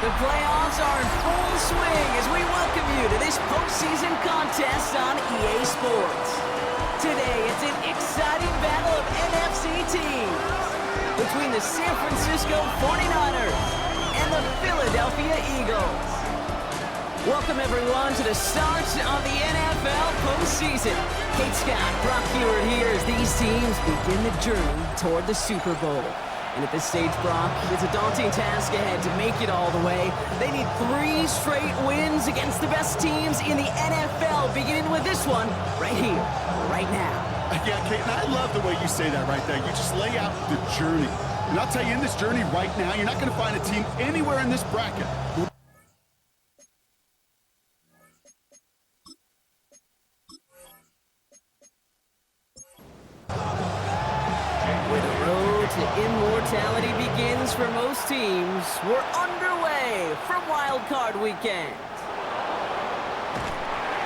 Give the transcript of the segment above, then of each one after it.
The playoffs are in full swing as we welcome you to this postseason contest on EA Sports. Today, it's an exciting battle of NFC teams between the San Francisco 49ers and the Philadelphia Eagles. Welcome, everyone, to the start of the NFL postseason. Kate Scott, Brock Hewitt here as these teams begin the journey toward the Super Bowl. And at this stage, Brock, it's a daunting task ahead to make it all the way. They need 3 straight wins against the best teams in the NFL, beginning with this one right here, right now. Yeah, Kate, and I love the way you say that right there. You just lay out the journey. And I'll tell you, in this journey right now, you're not going to find a team anywhere in this bracket. Immortality begins for most teams. We're underway from Wildcard weekend.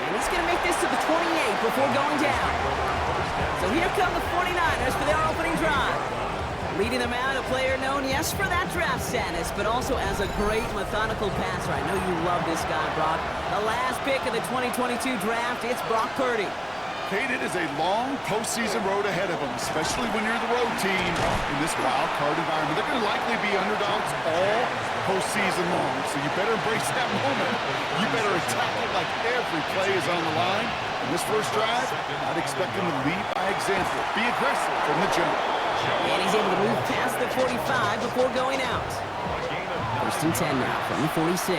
And he's going to make this to the 28 before going down. So here come the 49ers for their opening drive. Leading them out, a player known, yes, for that draft status, but also as a great methodical passer. I know you love this guy, Brock. The last pick of the 2022 draft, it's Brock Purdy. Kate, it is a long postseason road ahead of them, especially when you're the road team in this wild card environment. They're going to likely be underdogs all postseason long, so you better embrace that moment. You better attack it like every play is on the line. In this first drive, I'd expect them to lead by example. Be aggressive from the jump. And he's able to move past the 45 before going out. First and 10 now from the 46.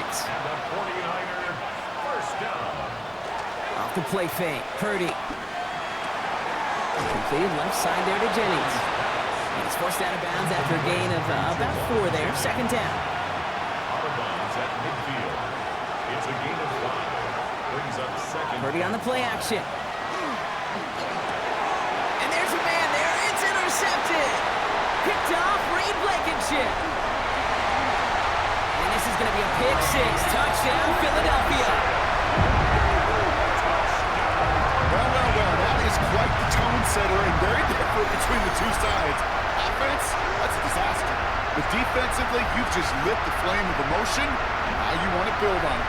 Off the play fake, Purdy. Completed left side there to Jennings. And he's forced out of bounds after a gain of about 4 there. Second down. Out of bounds at midfield. It's a gain of 5. Brings up second. Purdy on the play action. And there's a man there. It's intercepted. Picked off Reed Blankenship. And this is going to be a pick 6. Touchdown, Philadelphia. Well, that is quite the tone setter and very different between the two sides. Offense, that's a disaster. But defensively, you've just lit the flame of emotion, and now you want to build on it.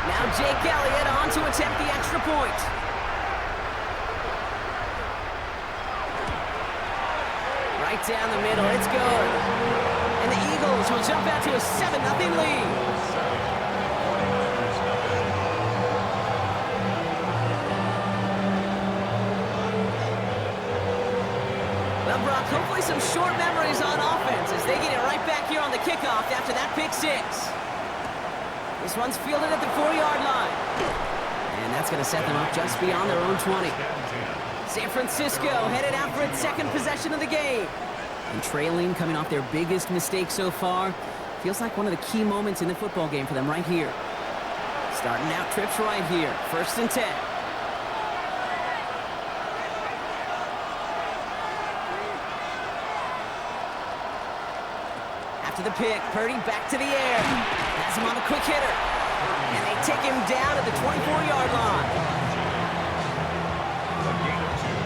Now Jake Elliott on to attempt the extra point. Right down the middle, it's good. And the Eagles will jump out to a 7-0 lead. Well, Brock, hopefully some short memories on offense as they get it right back here on the kickoff after that pick 6. This one's fielded at the 4-yard line. And that's going to set them up just beyond their own 20. San Francisco headed out for its second possession of the game. And trailing, coming off their biggest mistake so far, feels like one of the key moments in the football game for them right here. Starting out trips right here. First and 10. After the pick, Purdy back to the air. Has him on the quick hitter. And they take him down at the 24-yard line.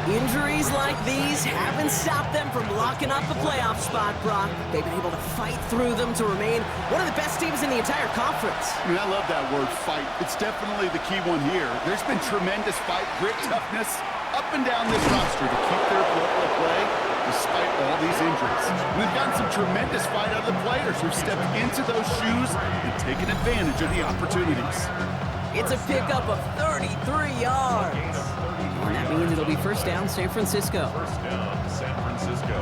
Injuries like these haven't stopped them from locking up a playoff spot, Brock. They've been able to fight through them to remain one of the best teams in the entire conference. I mean, I love that word, fight. It's definitely the key one here. There's been tremendous fight, grit, toughness up and down this roster to keep their football play despite all these injuries. And they've gotten some tremendous fight out of the players who've stepped into those shoes and taken advantage of the opportunities. It's a pickup of 33 yards. And that means it'll be first down, San Francisco. First down, San Francisco.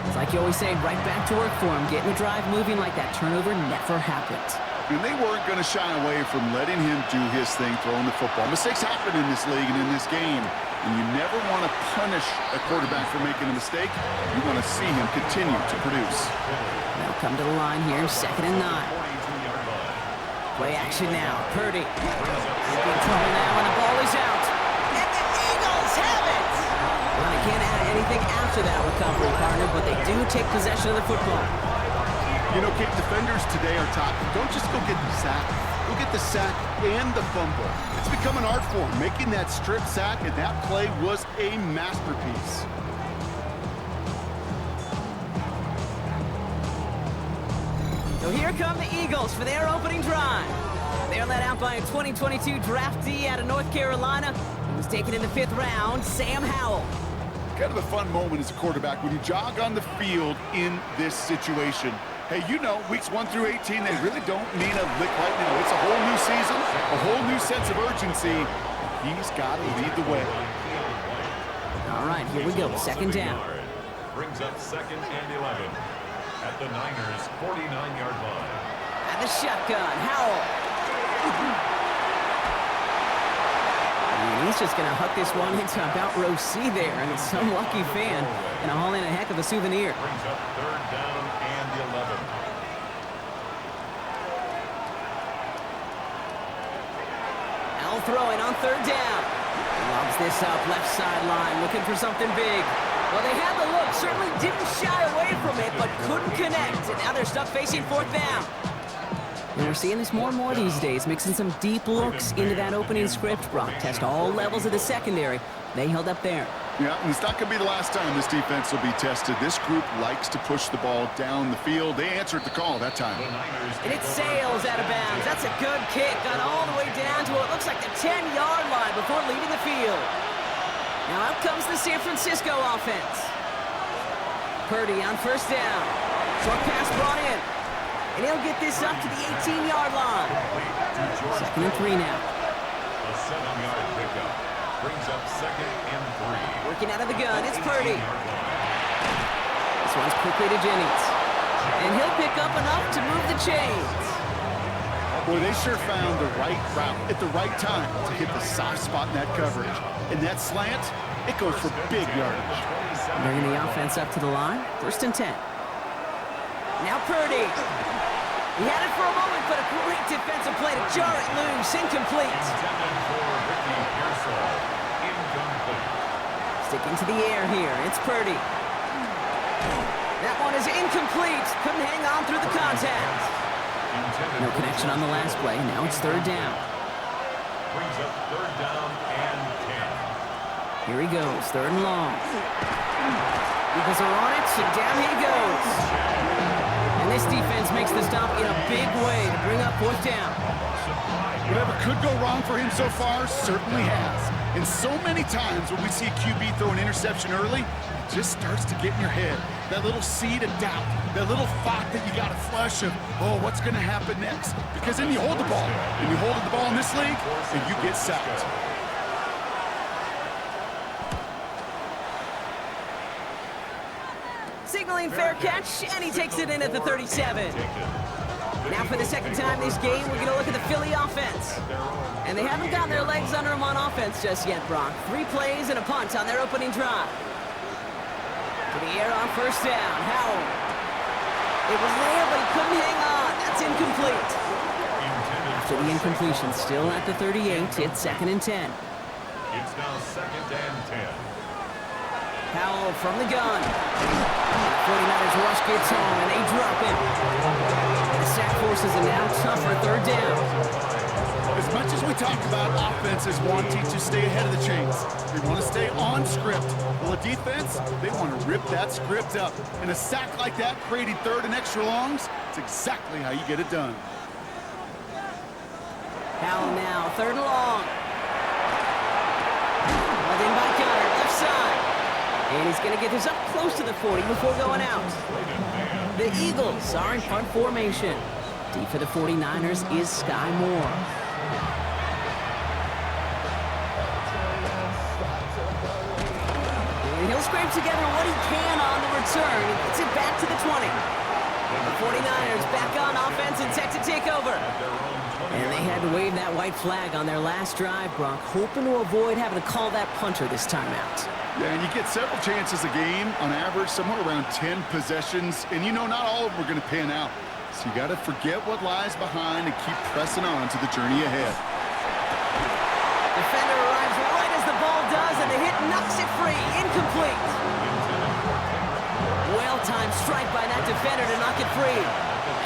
It's like you always say, right back to work for him. Getting the drive moving like that turnover never happened. And they weren't going to shy away from letting him do his thing, throwing the football. Mistakes happen in this league and in this game. And you never want to punish a quarterback for making a mistake. You want to see him continue to produce. They'll come to the line here, second and 9. Play action now, Purdy. He's in trouble now, and the ball is out. And the Eagles have it! Well, they can't add anything after that recovery, partner, but they do take possession of the football. You know, Kate, defenders today are taught, don't just go get the sack. Look at the sack and the fumble. It's become an art form, making that strip sack, and that play was a masterpiece. So here come the Eagles for their opening drive. They're led out by a 2022 draftee out of North Carolina. He was taken in the 5th round, Sam Howell. Kind of a fun moment as a quarterback when you jog on the field in this situation. Hey, you know, weeks 1 through 18, they really don't mean a lick right now. It's a whole new season, a whole new sense of urgency. He's got to lead the way. All right, here we go, 2nd down. Brings up 2nd and 11 at the Niners' 49-yard line. And the shotgun, Howell. And he's just going to huck this one into about row C there, and some lucky fan going to haul in a heck of a souvenir. Brings up 3rd down and 11. Howell throwing on 3rd down. Lobs this up, left sideline, looking for something big. Well, they had the look, certainly didn't shy away from it, but couldn't connect, and now they're stuck facing 4th down. And we're seeing this more and more these days, mixing some deep looks into that opening script. Brock test all levels of the secondary. They held up there. Yeah, and it's not going to be the last time this defense will be tested. This group likes to push the ball down the field. They answered the call that time. And it sails out of bounds. That's a good kick. Got all the way down to what looks like the 10-yard line before leaving the field. Now out comes the San Francisco offense. Purdy on 1st down. Short pass brought in. And he'll get this up to the 18-yard line. 2nd and 3 now. A 7-yard pickup. Brings up 2nd and 3. Working out of the gun, it's Purdy. This one's quickly to Jennings. And he'll pick up enough to move the chains. Boy, they sure found the right route at the right time to hit the soft spot in that coverage. And that slant, it goes for big yardage. Bringing the offense up to the line. 1st and 10. Now Purdy. He had it for a moment, but a great defensive play to jar it loose. Incomplete. Sticking to the air here. It's Purdy. That one is incomplete. Couldn't hang on through the contact. No connection on the last play. Now it's 3rd down. Brings up 3rd down and 10. Here he goes. 3rd and long. Eagles are on it, and down he goes. And this defense makes the stop in a big way to bring up 4th down. Whatever could go wrong for him so far certainly has. And so many times when we see a QB throw an interception early, it just starts to get in your head. That little seed of doubt, that little thought that you got to flush of, oh, what's going to happen next? Because then you hold the ball, and you hold the ball in this league, and you get sacked. Signaling fair catch, and he takes it in at the 37. Now for the 2nd time this game, we're going to look at the Philly offense. And they haven't gotten their legs under them on offense just yet, Brock. 3 plays and a punt on their opening drive. To the air on 1st down, Howell. It was there, but he couldn't hang on. That's incomplete. After the incompletion, still at the 38, it's 2nd and 10. It's now 2nd and 10. Howell from the gun. The 49ers rush gets home, and they drop him. The sack forces a now tougher 3rd down. As much as we talk about offenses wanting to stay ahead of the chains, they want to stay on script. Well, a defense, they want to rip that script up. And a sack like that, creating 3rd and extra longs, it's exactly how you get it done. Howell now, 3rd and long. Held in by Gunner, left side. And he's going to get this up close to the 40 before going out. The Eagles are in punt formation. D for the 49ers is Sky Moore. And he'll scrape together what he can on the return. He gets it back to the 20. The 49ers back on offense and set to take over. And they had to wave that white flag on their last drive, Brock, hoping to avoid having to call that punter this time out. Yeah, and you get several chances a game, on average, somewhere around 10 possessions, and you know not all of them are going to pan out. So you got to forget what lies behind and keep pressing on to the journey ahead. Defender arrives right as the ball does, and the hit knocks it free. Incomplete. Well-timed strike by that defender to knock it free.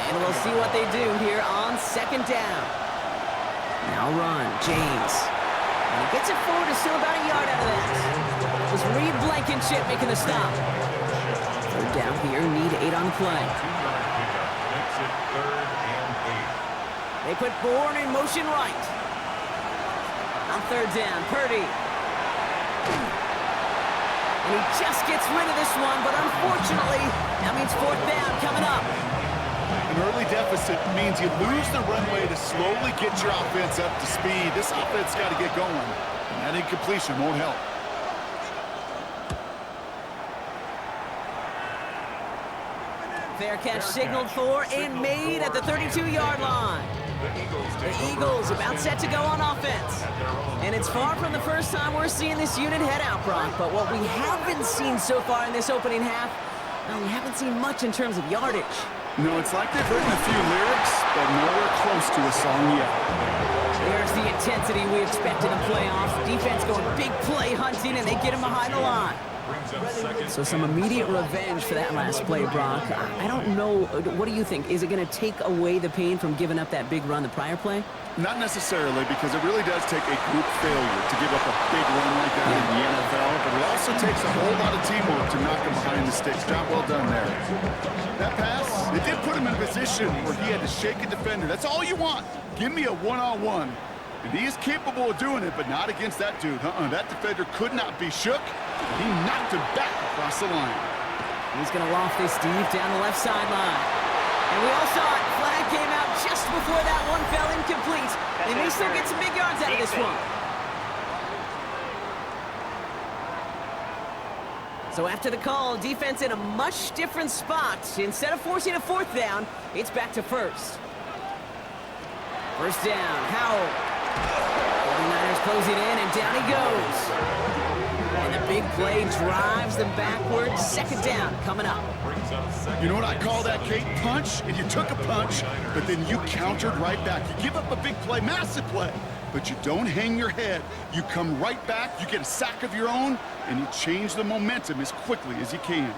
And we'll see what they do here on 2nd down. Now run, James. And he gets it forward to still about a yard out of that. It was Reed Blankenship making the stop. Third down here, need 8 on the play. Makes it 3rd and 8. They put Bourne in motion right. On third down, Purdy. And he just gets rid of this one, but unfortunately, that means 4th down coming up. An early deficit means you lose the runway to slowly get your offense up to speed. This offense got to get going, and that incompletion won't help. Fair catch signaled for and made at the 32-yard line. The Eagles about set to go on offense. And it's far from the first time we're seeing this unit head out, Brock. But what we haven't seen so far in this opening half, well, we haven't seen much in terms of yardage. No, it's like they've written a few lyrics, but nowhere close to a song yet. There's the intensity we expect in the playoffs. Defense going big play hunting, and they get him behind the line. So some immediate revenge for that last play, Brock. I don't know. What do you think? Is it going to take away the pain from giving up that big run the prior play? Not necessarily, because it really does take a group failure to give up a big run like that in the NFL, but it also takes a whole lot of teamwork to knock him behind the sticks. Job well done there. That pass, it did put him in a position where he had to shake a defender. That's all you want. Give me a one-on-one. And he is capable of doing it, but not against that dude. That defender could not be shook. He knocked him back across the line. He's going to loft this deep down the left sideline. And we all saw it. Flag came out just before that one fell incomplete. They may still get some big yards out of this one. So after the call, defense in a much different spot. Instead of forcing a 4th down, it's back to 1st. First down, Howell. 49ers closing in, and down he goes. And the big play drives them backwards. 2nd down coming up. You know what I call that, Kate? Punch, and you took a punch, but then you countered right back. You give up a big play, massive play, but you don't hang your head. You come right back, you get a sack of your own, and you change the momentum as quickly as you can.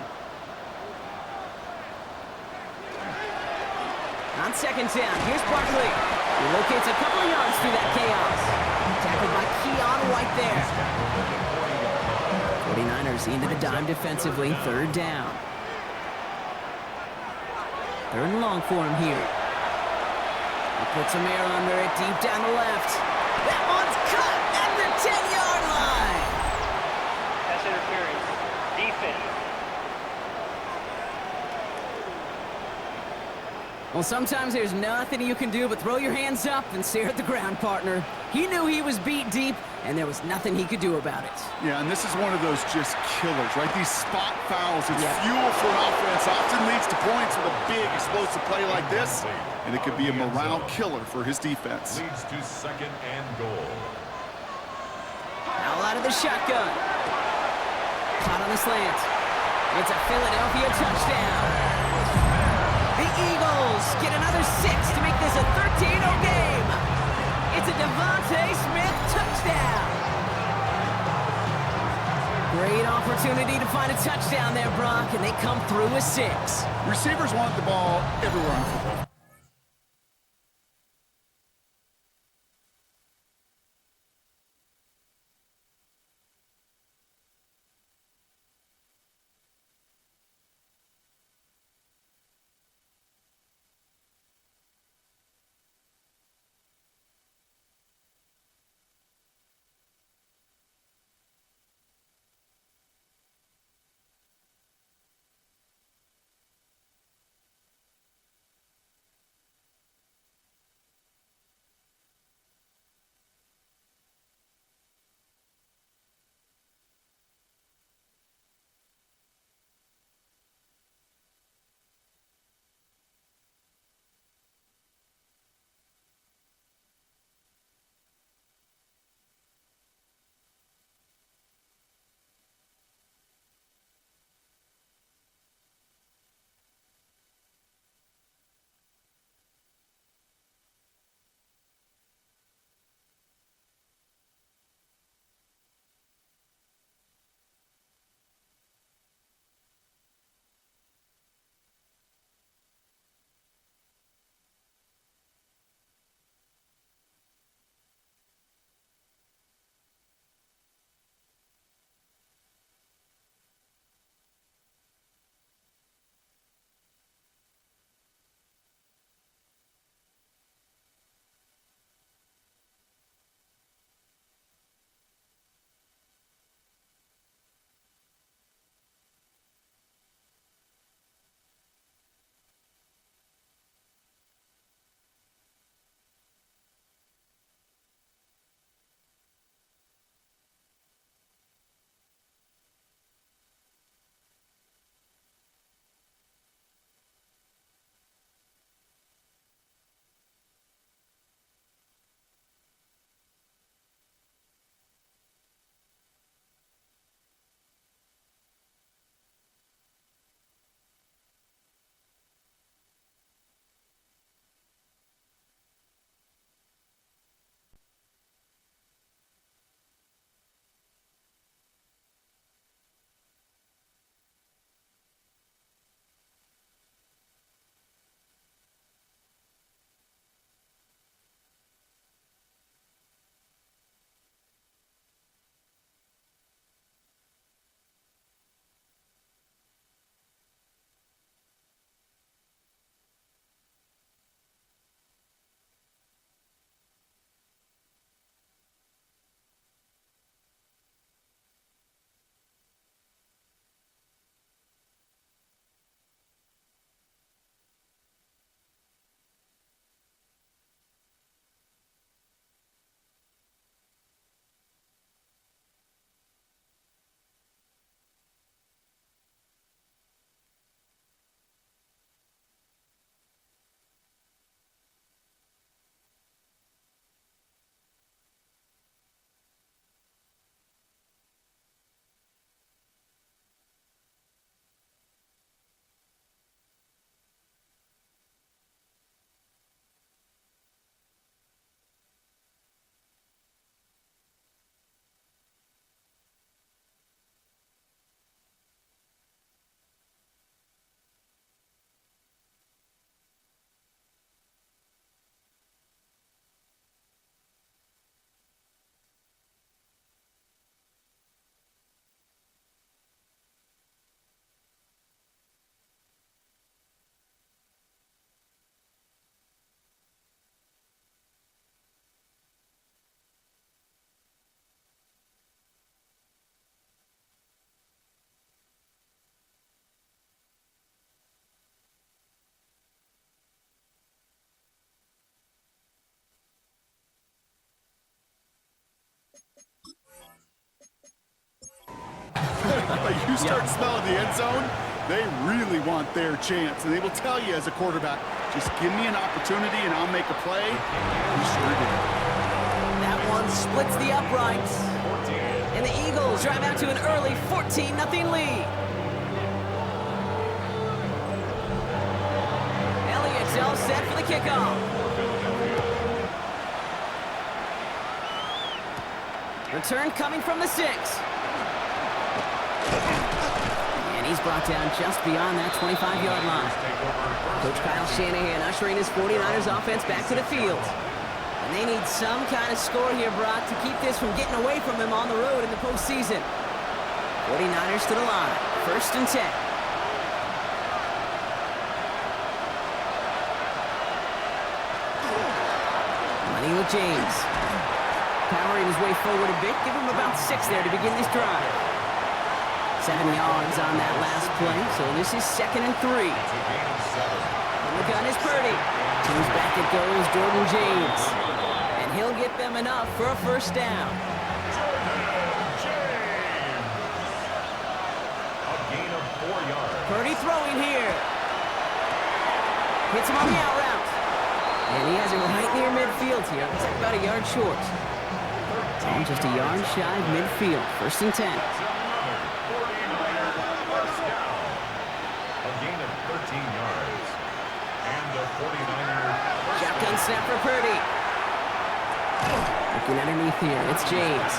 On 2nd down, here's Barkley. He locates a couple of yards through that chaos. Tackled by Keon White there. 49ers into the dime defensively. 3rd down. 3rd and long for him here. He puts some air under it deep down the left. That one's cut at the 10-yard line. Pass interference. Defense. Well, sometimes there's nothing you can do but throw your hands up and stare at the ground, partner. He knew he was beat deep, and there was nothing he could do about it. Yeah, and this is one of those just killers, right? These spot fouls, it's fuel for an offense, often leads to points with a big explosive play like this, and it could be a morale killer for his defense. Leads to 2nd and goal. Now out of the shotgun. Caught on the slant. It's a Philadelphia touchdown. The Eagles get another 6 to make this a 13-0 game. It's a Devontae Smith touchdown. Great opportunity to find a touchdown there, Brock, and they come through with 6. Receivers want the ball everywhere in football. that smell of the end zone, they really want their chance. And they will tell you as a quarterback, just give me an opportunity and I'll make a play. He sure did. That one splits the uprights. And the Eagles drive out to an early 14-0 lead. Elliott's all set for the kickoff. Return coming from the 6. And he's brought down just beyond that 25-yard line. Coach Kyle Shanahan ushering his 49ers offense back to the field. And they need some kind of score here, Brock, to keep this from getting away from them on the road in the postseason. 49ers to the line. 1st and 10. Money with James. Powering his way forward a bit. Give him about 6 there to begin this drive. 7 yards on that last play, so this is 2nd and 3. And the gun is Purdy. Comes back it goes Jordan James. And he'll get them enough for a 1st down. A gain of 4 yards. Purdy throwing here. Hits him on the out route. And he has it right near midfield here. It's about a yard short. Just a yard shy of midfield. 1st and 10. A gain of 13 yards. And the 49ers. Shotgun snap for Purdy. Looking underneath here. It's James.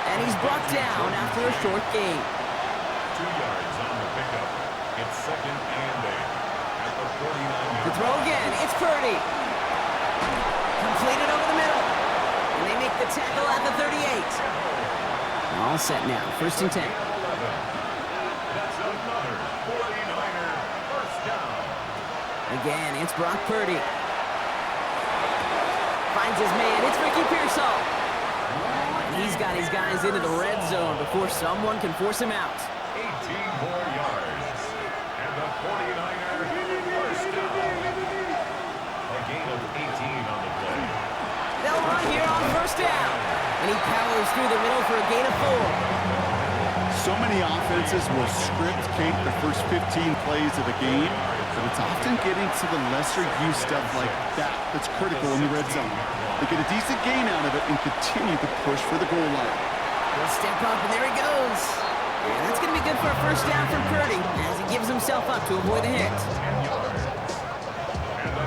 And he's brought down after a short gain. 2 yards on the pickup. It's 2nd and 8. At the 49 To throw again. It's Purdy. Completed over the middle. And they make the tackle at the 38. All set now. 1st and 10. That's another 49er 1st down. Again, it's Brock Purdy. Finds his man. It's Ricky Pearsall. And he's got his guys into the red zone before someone can force him out. 18 more yards. And the 49er 1st down. A gain of 18 on the play. They'll run here on 1st down. And he powers through the middle for a gain of 4. So many offenses will script cake the first 15 plays of a game, but it's often getting to the lesser used stuff like that that's critical in the red zone. They get a decent gain out of it and continue to push for the goal line. He'll step up, and there he goes. And that's going to be good for a 1st down from Purdy as he gives himself up to avoid the hit.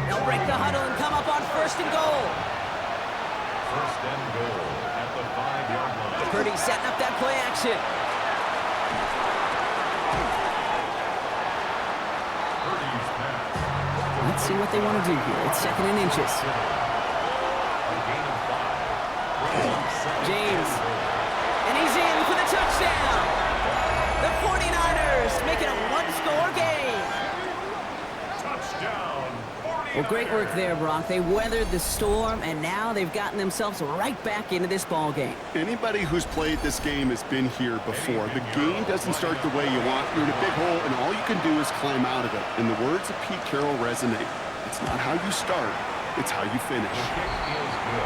They'll break the huddle and come up on 1st and goal. 1st and goal at the 5-yard line. Purdy setting up that play action. Purdy's pass. Let's see what they want to do here. It's 2nd and inches. A gain of 5. James. And he's in for the touchdown. The 49ers make it a 1-score game. Touchdown. Well, great work there, Brock. They weathered the storm, and now they've gotten themselves right back into this ball game. Anybody who's played this game has been here before. The game doesn't start the way you want. You're in a big hole, and all you can do is climb out of it. And the words of Pete Carroll resonate. It's not how you start, it's how you finish.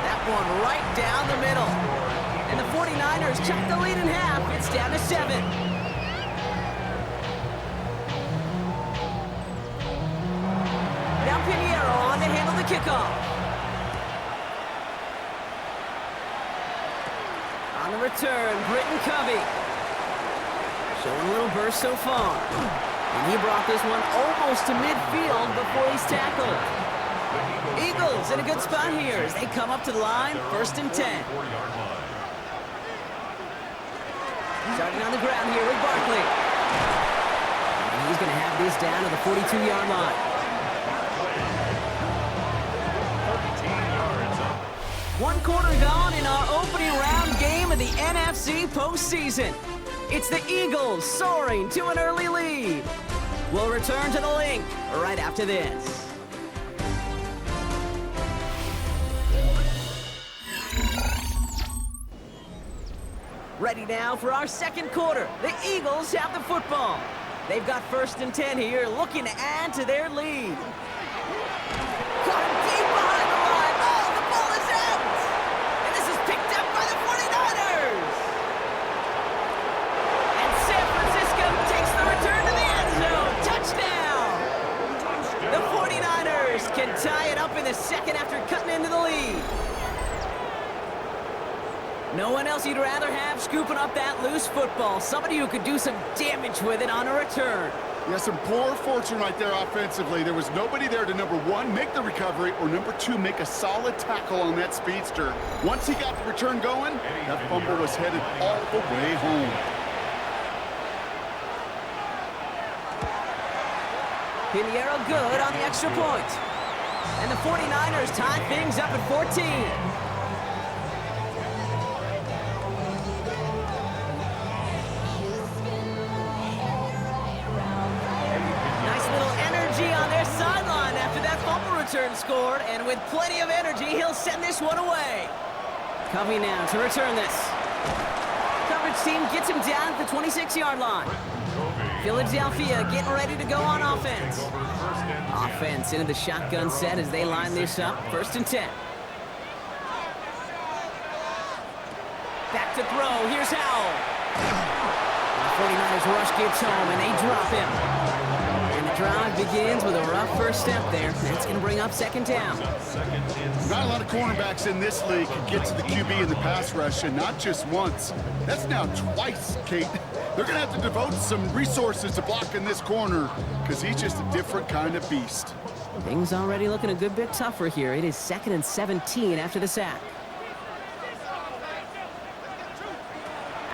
That one right down the middle. And the 49ers check the lead in half. It's down to 7. Now Pinheiro on to handle the kickoff. On the return, Britton Covey. Showing a little burst so far. And he brought this one almost to midfield before he's tackled. Eagles in a good spot here as they come up to the line, 1st and 10. Starting on the ground here with Barkley. And he's going to have this down to the 42-yard line. 1 quarter gone in our opening round game of the NFC postseason. It's the Eagles soaring to an early lead. We'll return to the link right after this. Ready now for our 2nd quarter. The Eagles have the football. They've got 1st and 10 here, looking to add to their lead. Got him deep behind the line. Oh, the ball is out. And this is picked up by the 49ers. And San Francisco No one else you'd rather have scooping up that loose football. Somebody who could do some damage with it on a return. Yeah, some poor fortune right there offensively. There was nobody there to, number one, make the recovery, or number two, make a solid tackle on that speedster. Once he got the return going, that fumble was headed all the way home. Pinheiro good on the extra point. And the 49ers tie things up at 14. Nice little energy on their sideline after that fumble return scored. And with plenty of energy, he'll send this one away. Covey now to return this. Coverage team gets him down at the 26-yard line. Philadelphia getting ready to go on offense. Offense into the shotgun set as they line this up. 1st and 10. Back to throw. Here's Howell. The 49ers rush gets home and they drop him. And the drive begins with a rough first step there. That's going to bring up 2nd down. Not a lot of cornerbacks in this league can get to the QB in the pass rush, and not just once. That's now twice, Kate. They're going to have to devote some resources to blocking this corner because he's just a different kind of beast. Things already looking a good bit tougher here. It is 2nd and 17 after the sack.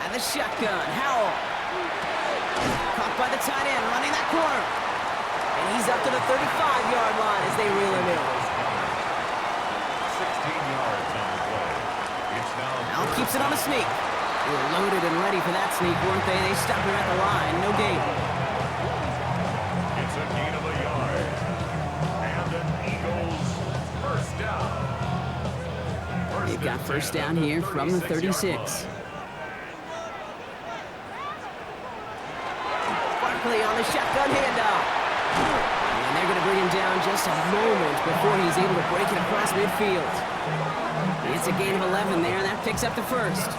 And the shotgun, Howell. Caught by the tight end, running that corner. And he's up to the 35-yard line as they reel him in. 16 yards on the play. It's now Keeps it on a sneak. They were loaded and ready for that sneak, weren't they? They stopped him at the line. No gain. It's a gain of a yard. And an Eagles first down. They've got first down here from the 36. Barkley on the shotgun handoff. And they're going to bring him down just a moment before he's able to break it across midfield. It's a gain of 11 there, and that picks up the first.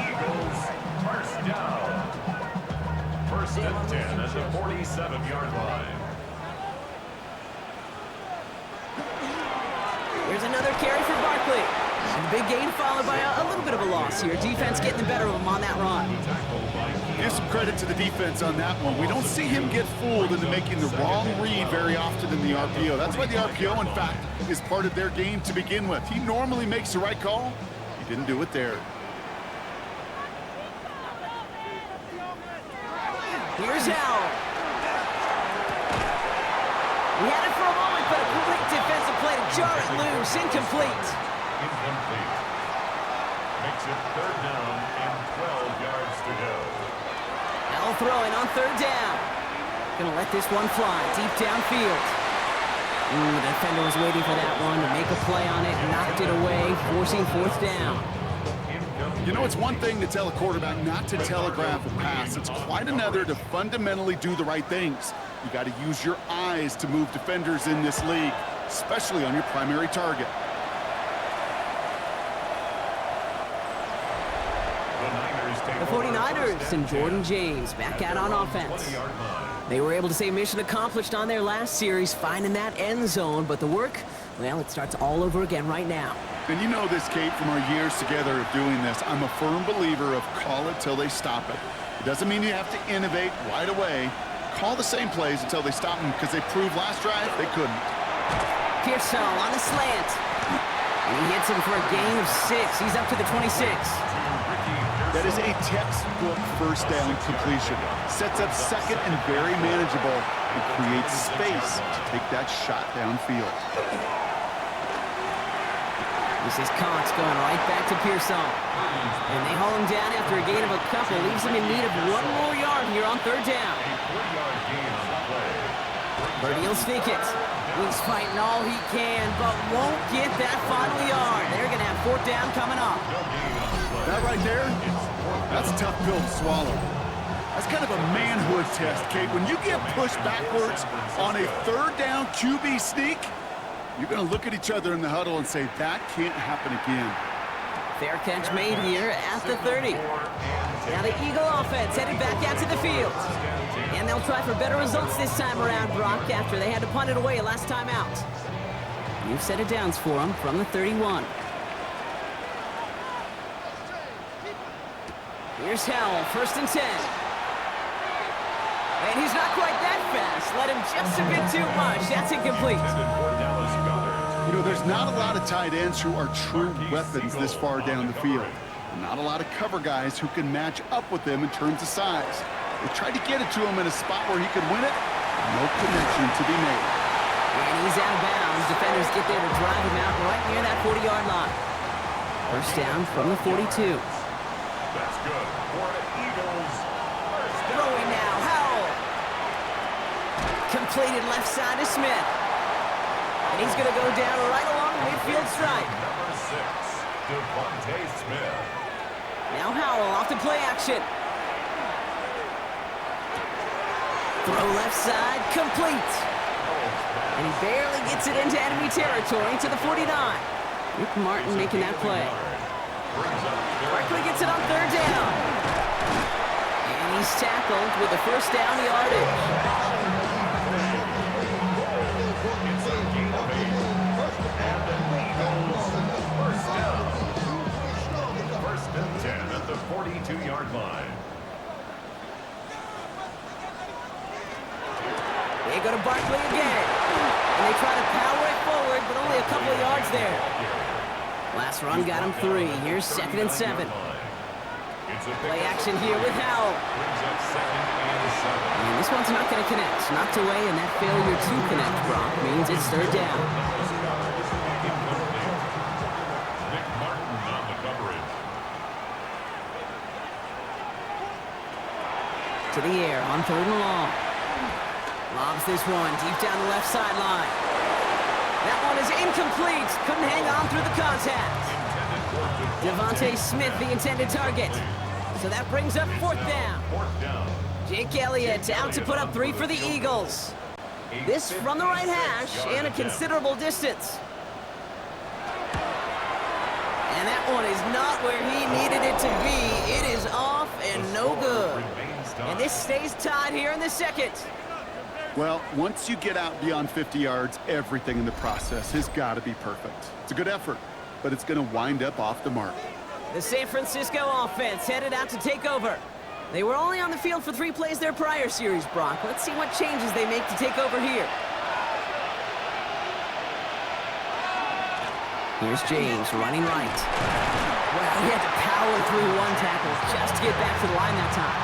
Eagles first down. 1st and 10 at the 47-yard line. Here's another carry for Barkley. Big gain followed by a little bit of a loss here. Defense getting the better of him on that run. Give some credit to the defense on that one. We don't see him get fooled into making the wrong read very often in the RPO. That's why the RPO, in fact, is part of their game to begin with. He normally makes the right call. He didn't do it there. Here's Howell. We had it for a moment, but a great defensive play to jar it loose. Incomplete. Incomplete. Makes it 3rd down and 12 yards to go. Howell throwing on 3rd down. Gonna let this one fly deep downfield. The defender was waiting for that one to make a play on it, knocked it away, forcing 4th down. You know, it's one thing to tell a quarterback not to telegraph a pass. It's quite another to fundamentally do the right things. You got to use your eyes to move defenders in this league, especially on your primary target. The 49ers and Jordan James back out on offense. They were able to say mission accomplished on their last series, finding that end zone, but the work, well, it starts all over again right now. And you know this, Kate, from our years together of doing this. I'm a firm believer of call it till they stop it. It doesn't mean you have to innovate right away. Call the same plays until they stop them, because they proved last drive they couldn't. Pearsall on the slant. And he hits him for a gain of 6. He's up to the 26. That is a textbook first down completion. Sets up second and very manageable and creates space to take that shot downfield. This is Cox going right back to Pearsall. And they haul him down after a gain of a couple. Leaves him in need of 1 more yard here on 3rd down. Purdy will sneak it. He's fighting all he can, but won't get that final yard. They're going to have 4th down coming up. That right there, that's a tough pill to swallow. That's kind of a manhood test, Kate. When you get pushed backwards on a 3rd down QB sneak, you're going to look at each other in the huddle and say, that can't happen again. Fair catch made here at the 30. Now the Eagle offense headed back out to the field. And they'll try for better results this time around, Brock, after they had to punt it away last time out. New set of downs for them from the 31. Here's Howell, 1st and 10. And he's not quite that fast. Let him just a bit too much. That's incomplete. You know, there's not a lot of tight ends who are true weapons this far down the field. Not a lot of cover guys who can match up with them in terms of size. They tried to get it to him in a spot where he could win it. No connection to be made. And he's out of bounds. Defenders get there to drive him out right near that 40-yard line. 1st down from the 42. That's good for the Eagles. Throwing now, Howell. Completed left side to Smith. And he's going to go down right along the midfield stripe. Number 6, Devontae Smith. Now Howell off to play action. Throw left side, complete. And he barely gets it into enemy territory to the 49. Rick Martin making that play. Barkley gets it on 3rd down. And he's tackled with the 1st down yardage. It's a gain of 8. And the Eagles, 1st down. 1st and 10 at the 42-yard line. They go to Barkley again. And they try to power it forward, but only a couple of yards there. Last run got him 3. Here's 2nd and 7. Play action here with Howell. And this one's not going to connect. Knocked away, and that failure to connect, Brock, means it's 3rd down. Nick Martin on the coverage. To the air on 3rd and long. Lobs this one deep down the left sideline. That one is incomplete. Couldn't hang on through the contact. Devontae Smith, the intended target. So that brings up 4th down. 4th down. Jake Elliott out to put up 3 for the Eagles. This from the right hash and a considerable distance. And that one is not where he needed it to be. It is off and no good. And this stays tied here in the 2nd. Well, once you get out beyond 50 yards, everything in the process has got to be perfect. It's a good effort, but it's going to wind up off the mark. The San Francisco offense headed out to take over. They were only on the field for 3 plays their prior series, Brock. Let's see what changes they make to take over here. Here's James running right. Well, he had to power through 1 tackle just to get back to the line that time.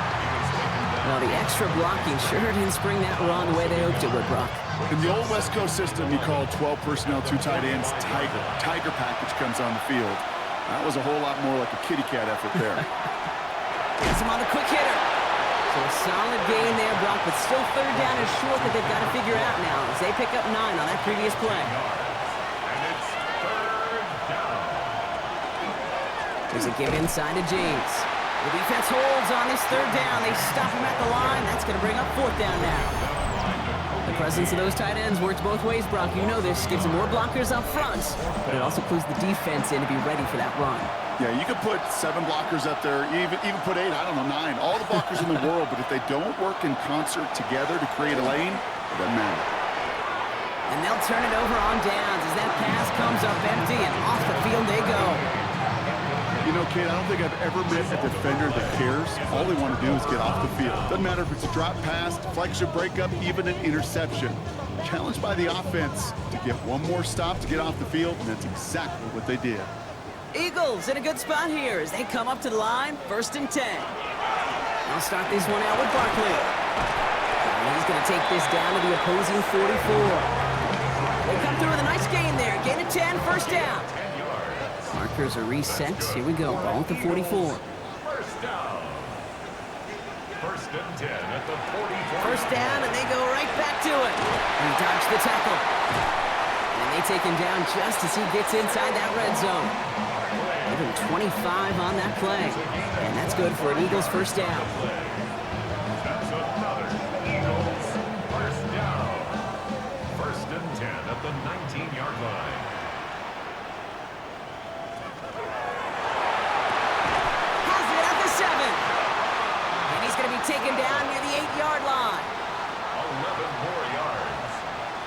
Well, the extra blocking sure didn't spring that run the way they hoped it would, Brock. In the old West Coast system, you call 12 personnel, 2 tight ends, Tiger. Tiger package comes on the field. That was a whole lot more like a kitty cat effort there. Gets him on the quick hitter. So a solid gain there, Brock, but still 3rd down is short that they've got to figure out now as they pick up 9 on that previous play. And it's 3rd down. There's a give inside to James. The defense holds on this 3rd down. They stop him at the line. That's going to bring up 4th down now. The presence of those tight ends works both ways, Brock. You know this. Gives them more blockers up front, but it also clues the defense in to be ready for that run. Yeah, you could put 7 blockers up there, even put 8, I don't know, 9. All the blockers in the world, but if they don't work in concert together to create a lane, it doesn't matter. And they'll turn it over on downs as that pass comes up empty, and off the field they go. You know, Kate, I don't think I've ever met a defender that cares. All they want to do is get off the field. Doesn't matter if it's a drop pass, deflection, breakup, even an interception. Challenged by the offense to get one more stop to get off the field, and that's exactly what they did. Eagles in a good spot here as they come up to the line, 1st and 10. They'll start this one out with Barkley. And he's going to take this down to the opposing 44. They come through with a nice gain there. Gain of 10, 1st down. Markers are reset. Here we go. Ball at the 44. 1st down. 1st and 10 at the 44. 1st down, and they go right back to it. He dodged the tackle. And they take him down just as he gets inside that red zone. Give him 25 on that play. And that's good for an Eagles 1st down. That's another Eagles 1st down. 1st and 10 at the 19-yard line. Has it at the 7. And he's going to be taken down near the 8-yard line. 11 more yards.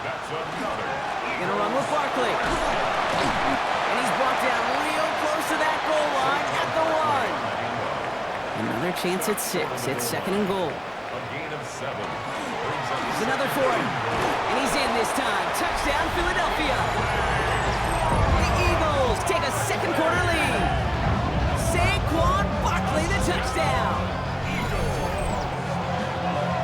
That's another. Going to run with Barkley. And he's brought down real close to that goal line at the 1. Another chance at 6. It's second and goal. A gain of 7. There's another for him. And he's in this time. Touchdown, Philadelphia. The Eagles take a second quarter lead. Saquon Barkley, the touchdown.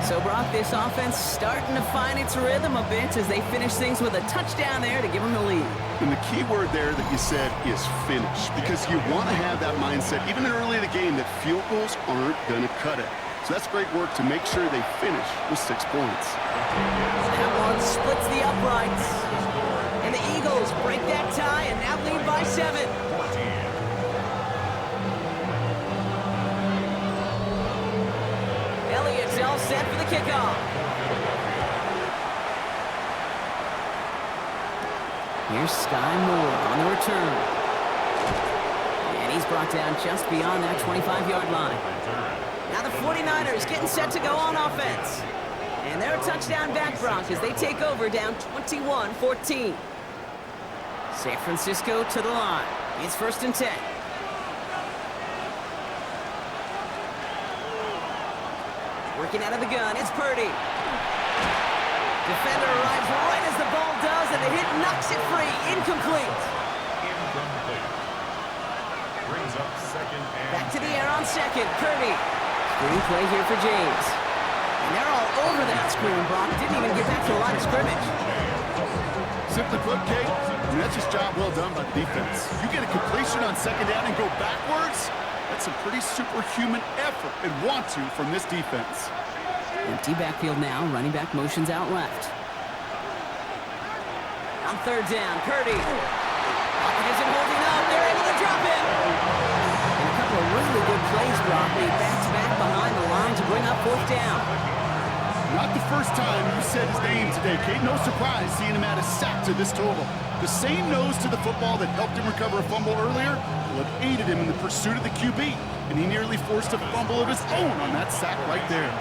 So, Brock, this offense starting to find its rhythm a bit as they finish things with a touchdown there to give them the lead. And the key word there that you said is finish, because you want to have that mindset, even early in the game, that field goals aren't going to cut it. So that's great work to make sure they finish with 6 points. That one splits the uprights. And the Eagles break that tie and now lead by 7. Elliott's all set for the kickoff. Here's Sky Moore on the return. And he's brought down just beyond that 25-yard line. Now the 49ers getting set to go on offense. And they're a touchdown back, Brock, as they take over down 21-14. San Francisco to the line. It's first and 10. Working out of the gun, it's Purdy. Defender arrives right as the ball does, and the hit knocks it free. Incomplete. Brings up second and Back to the air on second. Purdy. Screen play here for James. And they're all over that screen, Brock. Didn't even get back to the line of scrimmage. Simply put, Kate, that's just job well done by the defense. You get a completion on second down and go backwards, that's a pretty superhuman effort and want to from this defense. Empty backfield now. Running back motions out left. On third down, Purdy. Pocket isn't holding up. They're able to drop him. And a couple of really good plays, Brock. Made back-to-back behind the line to bring up fourth down. Not the first time you said his name today, Kate. No surprise seeing him add a sack to this total. The same nose to the football that helped him recover a fumble earlier will have aided him in the pursuit of the QB. And he nearly forced a fumble of his own on that sack right there.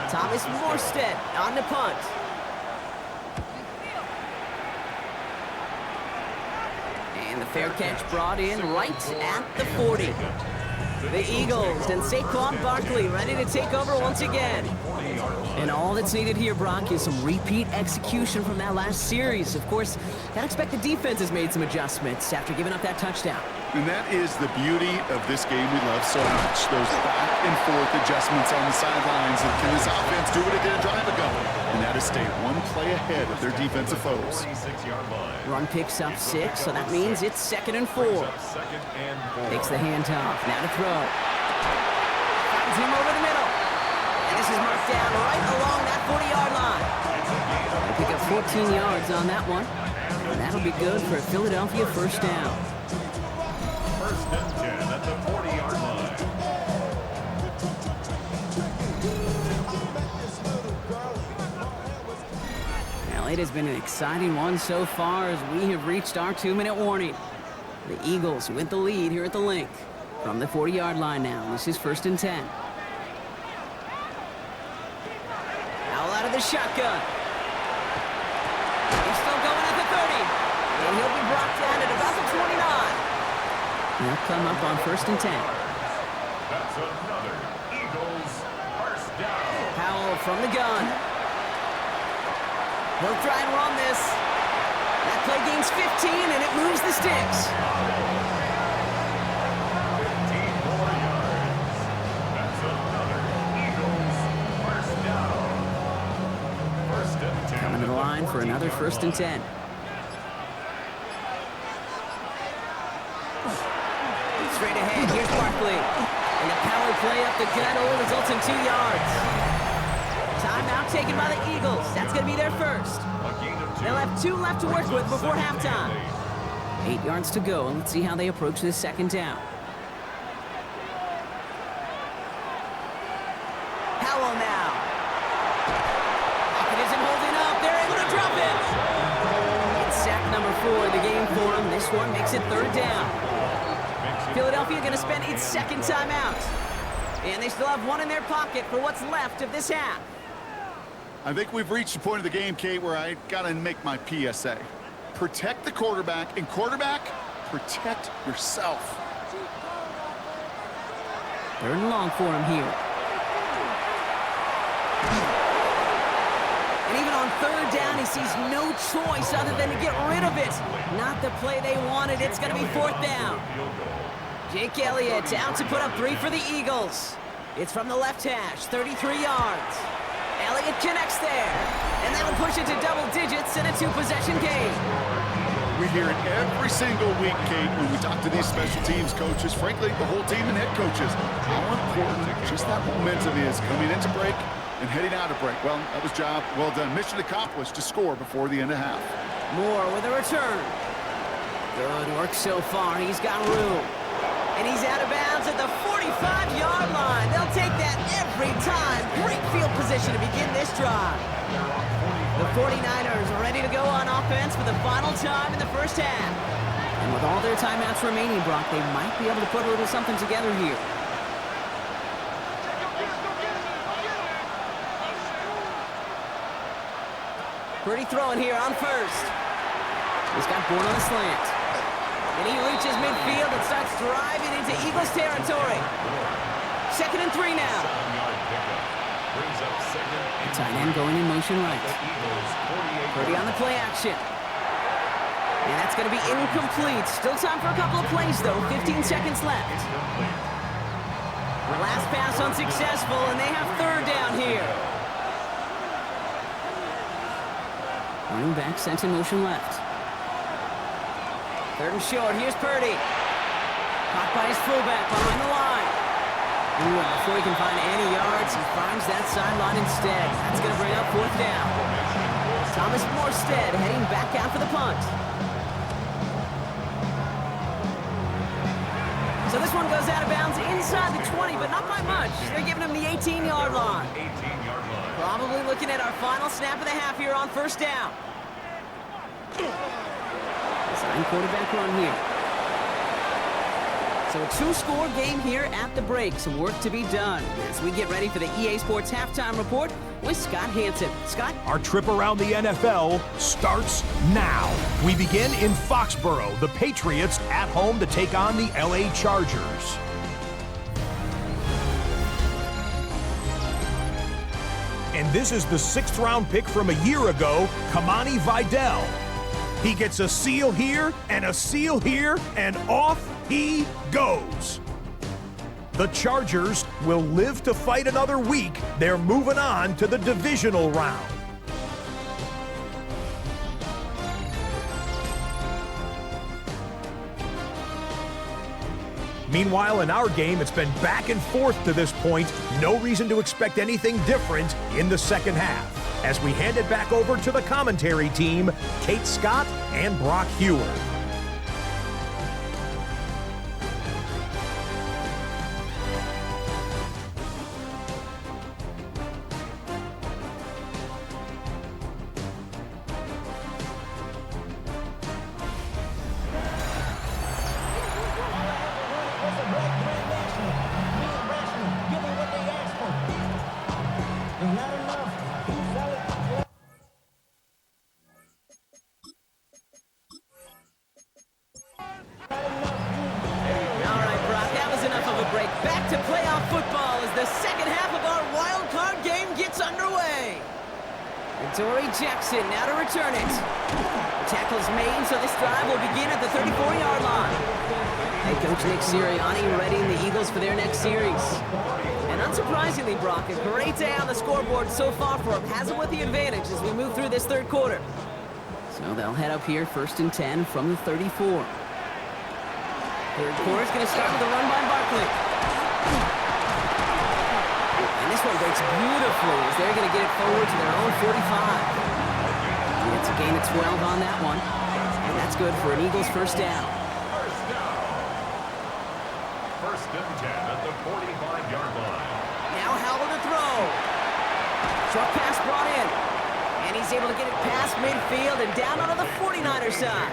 Thomas Morstead on the punt. And the fair catch brought in right at the 40. The Eagles and Saquon Barkley ready to take over once again. And all that's needed here, Brock, is some repeat execution from that last series. Of course, I'd expect the defense has made some adjustments after giving up that touchdown. And that is the beauty of this game we love so much. Those back and forth adjustments on the sidelines. And can this offense do what it did a drive ago? And that is stay one play ahead of their defensive foes. Run picks up 6, so that means it's second and 4. Takes the handoff, now to throw. Finds him over the middle. And this is marked down right along that 40-yard line. They pick up 14 yards on that one. And that'll be good for a Philadelphia first down. First and 10 at the 40-yard line. Well, it has been an exciting one so far as we have reached our 2-minute warning. The Eagles with the lead here at the Link. From the 40-yard line now, this is first and 10. Foul out of the shotgun. He's still going at the 30. And he'll be brought down at about the 29. They'll come up on first and 10. That's another Eagles first down. Powell from the gun. He'll try and run this. That play gains 15, and it moves the sticks. 15 more yards. That's another Eagles first down. First and 10. Coming to the line for another first and 10. Straight ahead, here's Barkley. And the power play up the gut only results in 2 yards. Timeout taken by the Eagles. That's going to be their first. They'll have 2 left to work with before halftime. 8 yards to go, and let's see how they approach this second down. Powell now. Pocket isn't holding up. They're able to drop it. It's sack number 4 of the game for him. This one makes it third down. Philadelphia going to spend its second timeout. And they still have 1 in their pocket for what's left of this half. I think we've reached the point of the game, Kate, where I got to make my PSA. Protect the quarterback, and quarterback, protect yourself. Third and long for him here. And even on third down, he sees no choice other than to get rid of it. Not the play they wanted. It's going to be fourth down. Jake Elliott out to put up 3 for the Eagles. It's from the left hash, 33 yards. Elliott connects there. And that'll push it to double digits in a 2-possession game. We hear it every single week, Kate, when we talk to these special teams coaches, frankly, the whole team and head coaches, how important just that momentum is coming into break and heading out of break. Well, that was job well done. Mission accomplished to score before the end of half. Moore with a return. Good work so far. He's got room. And he's out of bounds at the 45-yard line. They'll take that every time. Great field position to begin this drive. The 49ers are ready to go on offense for the final time in the first half. And with all their timeouts remaining, Brock, they might be able to put a little something together here. Pretty throwing here on first. He's got Bourne on the slant. And he reaches midfield and starts driving into Eagles territory. 2nd and 3 now. The tight end going in motion right. Purdy on the play action. And that's going to be incomplete. Still time for a couple of plays, though. 15 seconds left. Last pass unsuccessful, and they have third down here. Running back sent in motion left. 3rd and short. Here's Purdy. Caught by his fullback behind the line. Ooh, and before he can find any yards, he finds that sideline instead. That's going to bring up 4th down. Thomas Morstead heading back out for the punt. So this one goes out of bounds inside the 20, but not by much. They're giving him the 18-yard line. Probably looking at our final snap of the half here on first down. Design quarterback run here. So a 2-score game here at the break. Some work to be done as we get ready for the EA Sports Halftime Report with Scott Hansen. Scott? Our trip around the NFL starts now. We begin in Foxborough. The Patriots at home to take on the LA Chargers. And this is the 6th-round pick from a year ago, Kamani Vidal. He gets a seal here and a seal here, and off he goes. The Chargers will live to fight another week. They're moving on to the divisional round. Meanwhile, in our game, it's been back and forth to this point. No reason to expect anything different in the second half. As we hand it back over to the commentary team, Kate Scott and Brock Hewer. Back to playoff football as the second half of our wild card game gets underway. And Dory Jackson now to return it. Tackle's made, so this drive will begin at the 34-yard line. Head coach Nick Sirianni readying the Eagles for their next series. And unsurprisingly, Brock, a great day on the scoreboard so far for him. Has him with the advantage as we move through this third quarter. So they'll head up here 1st and 10 from the 34. Third quarter's going to start with a run by Barkley. And this one breaks beautifully as they're going to get it forward to their own 45. It's a gain of 12 on that one. And that's good for an Eagles first down. First and 10 at the 45-yard line. Now Howell to throw. Short pass brought in. And he's able to get it past midfield and down onto the 49er side.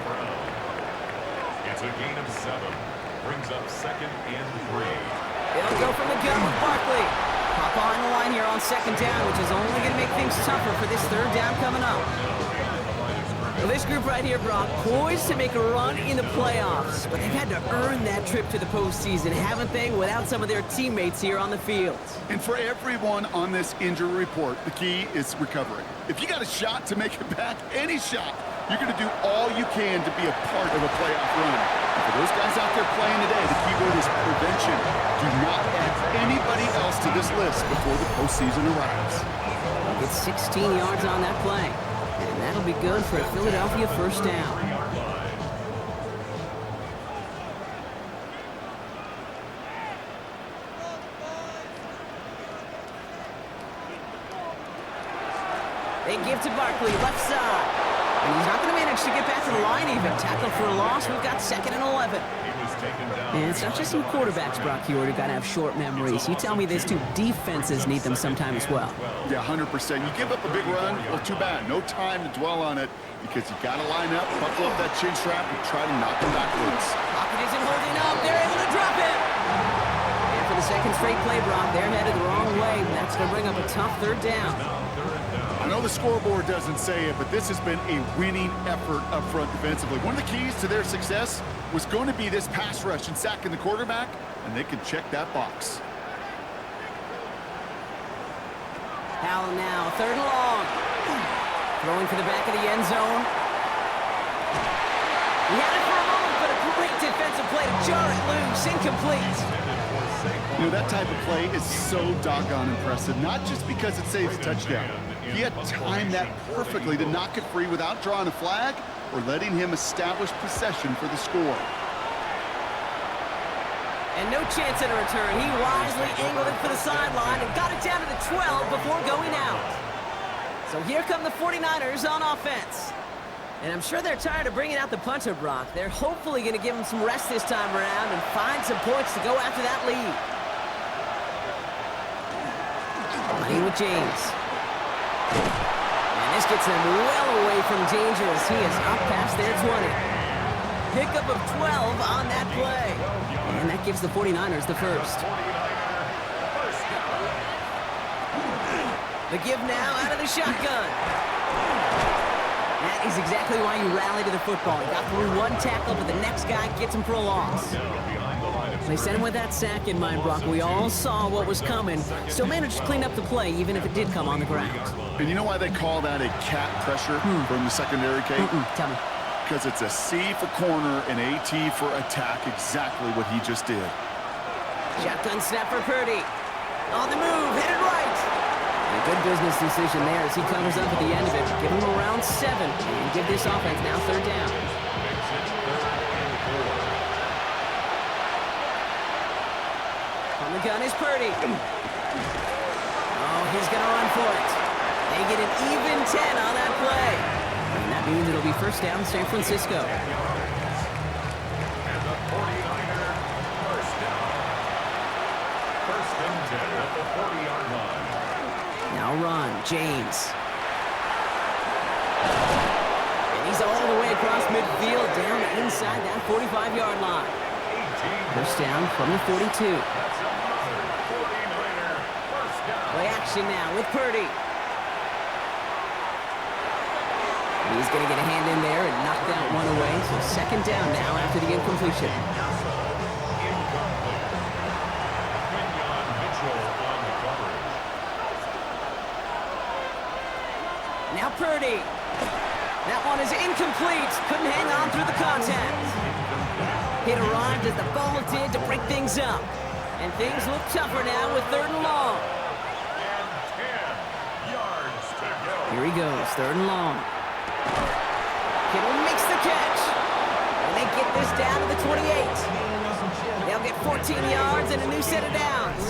It's a gain of 7. Brings up 2nd and 3. They'll go from the gun with Barkley. Pop behind the line here on 2nd down, which is only going to make things tougher for this third down coming up. Well, this group right here, Brock, poised to make a run in the playoffs, but they've had to earn that trip to the postseason, haven't they, without some of their teammates here on the field? And for everyone on this injury report, the key is recovery. If you got a shot to make it back, any shot, you're going to do all you can to be a part of a playoff run. And for those guys out there playing today, the key word is prevention. Do not add anybody else to this list before the postseason arrives. Get 16 yards on that play. And that'll be good for a Philadelphia first down. They give to Barkley, left side. And he's not going to manage to get back to the line even. Tackle for a loss. We've got 2nd and 11. And it's not just some quarterbacks, Brock, you already got to have short memories. You tell me these two defenses need them sometime as well. Yeah, 100%. You give up a big run, well, too bad. No time to dwell on it because you got to line up, buckle up that chin strap, and try to knock them backwards. Pocket isn't holding up. They're able to drop him. And for the second straight play, Brock, they're headed the wrong way. And that's going to bring up a tough 3rd down. I know the scoreboard doesn't say it, but this has been a winning effort up front defensively. One of the keys to their success was going to be this pass rush and sacking the quarterback, and they could check that box. Allen now, 3rd and long. Throwing for the back of the end zone. He had it for a moment, but a great defensive play to jar it loose. Incomplete. You know, that type of play is so doggone impressive, not just because it saves a touchdown. He had timed that perfectly to knock it free without drawing a flag or letting him establish possession for the score. And no chance at a return. He wisely angled it for the sideline and got it down to the 12 before going out. So here come the 49ers on offense. And I'm sure they're tired of bringing out the punter, Brock. They're hopefully going to give him some rest this time around and find some points to go after that lead. Playing with James. And this gets him well away from danger as he is up past their 20. Pickup of 12 on that play. And that gives the 49ers the first. The give now out of the shotgun. That is exactly why you rally to the football. He got through one tackle, but the next guy gets him for a loss. They sent him with that sack in mind, Brock. We all saw what was coming. Still managed to clean up the play, even if it did come on the ground. And you know why they call that a cat pressure from the secondary, Kate? Tell me. Because it's a C for corner and AT for attack, exactly what he just did. Shotgun snap for Purdy. On the move, headed right. And a good business decision there as he covers up at the end of it. Give him around 7 and give this offense now 3rd down. On the gun is Purdy. Oh, he's going to run for it. They get an even 10 on that play. And that means it'll be first down San Francisco. And the 49er first down. 1st and 10 at the 40-yard line. Now run, James. And he's all the way across midfield, down inside that 45-yard line. First down from the 42. Play action now with Purdy. He's going to get a hand in there and knock that one away. So 2nd down now after the incompletion. Now Purdy. That one is incomplete. Couldn't hang on through the contact. It arrived as the ball did to break things up. And things look tougher now with 3rd and long. And 10 yards to go. Here he goes, 3rd and long. Kittle makes the catch. And they get this down to the 28. They'll get 14 yards and a new set of downs.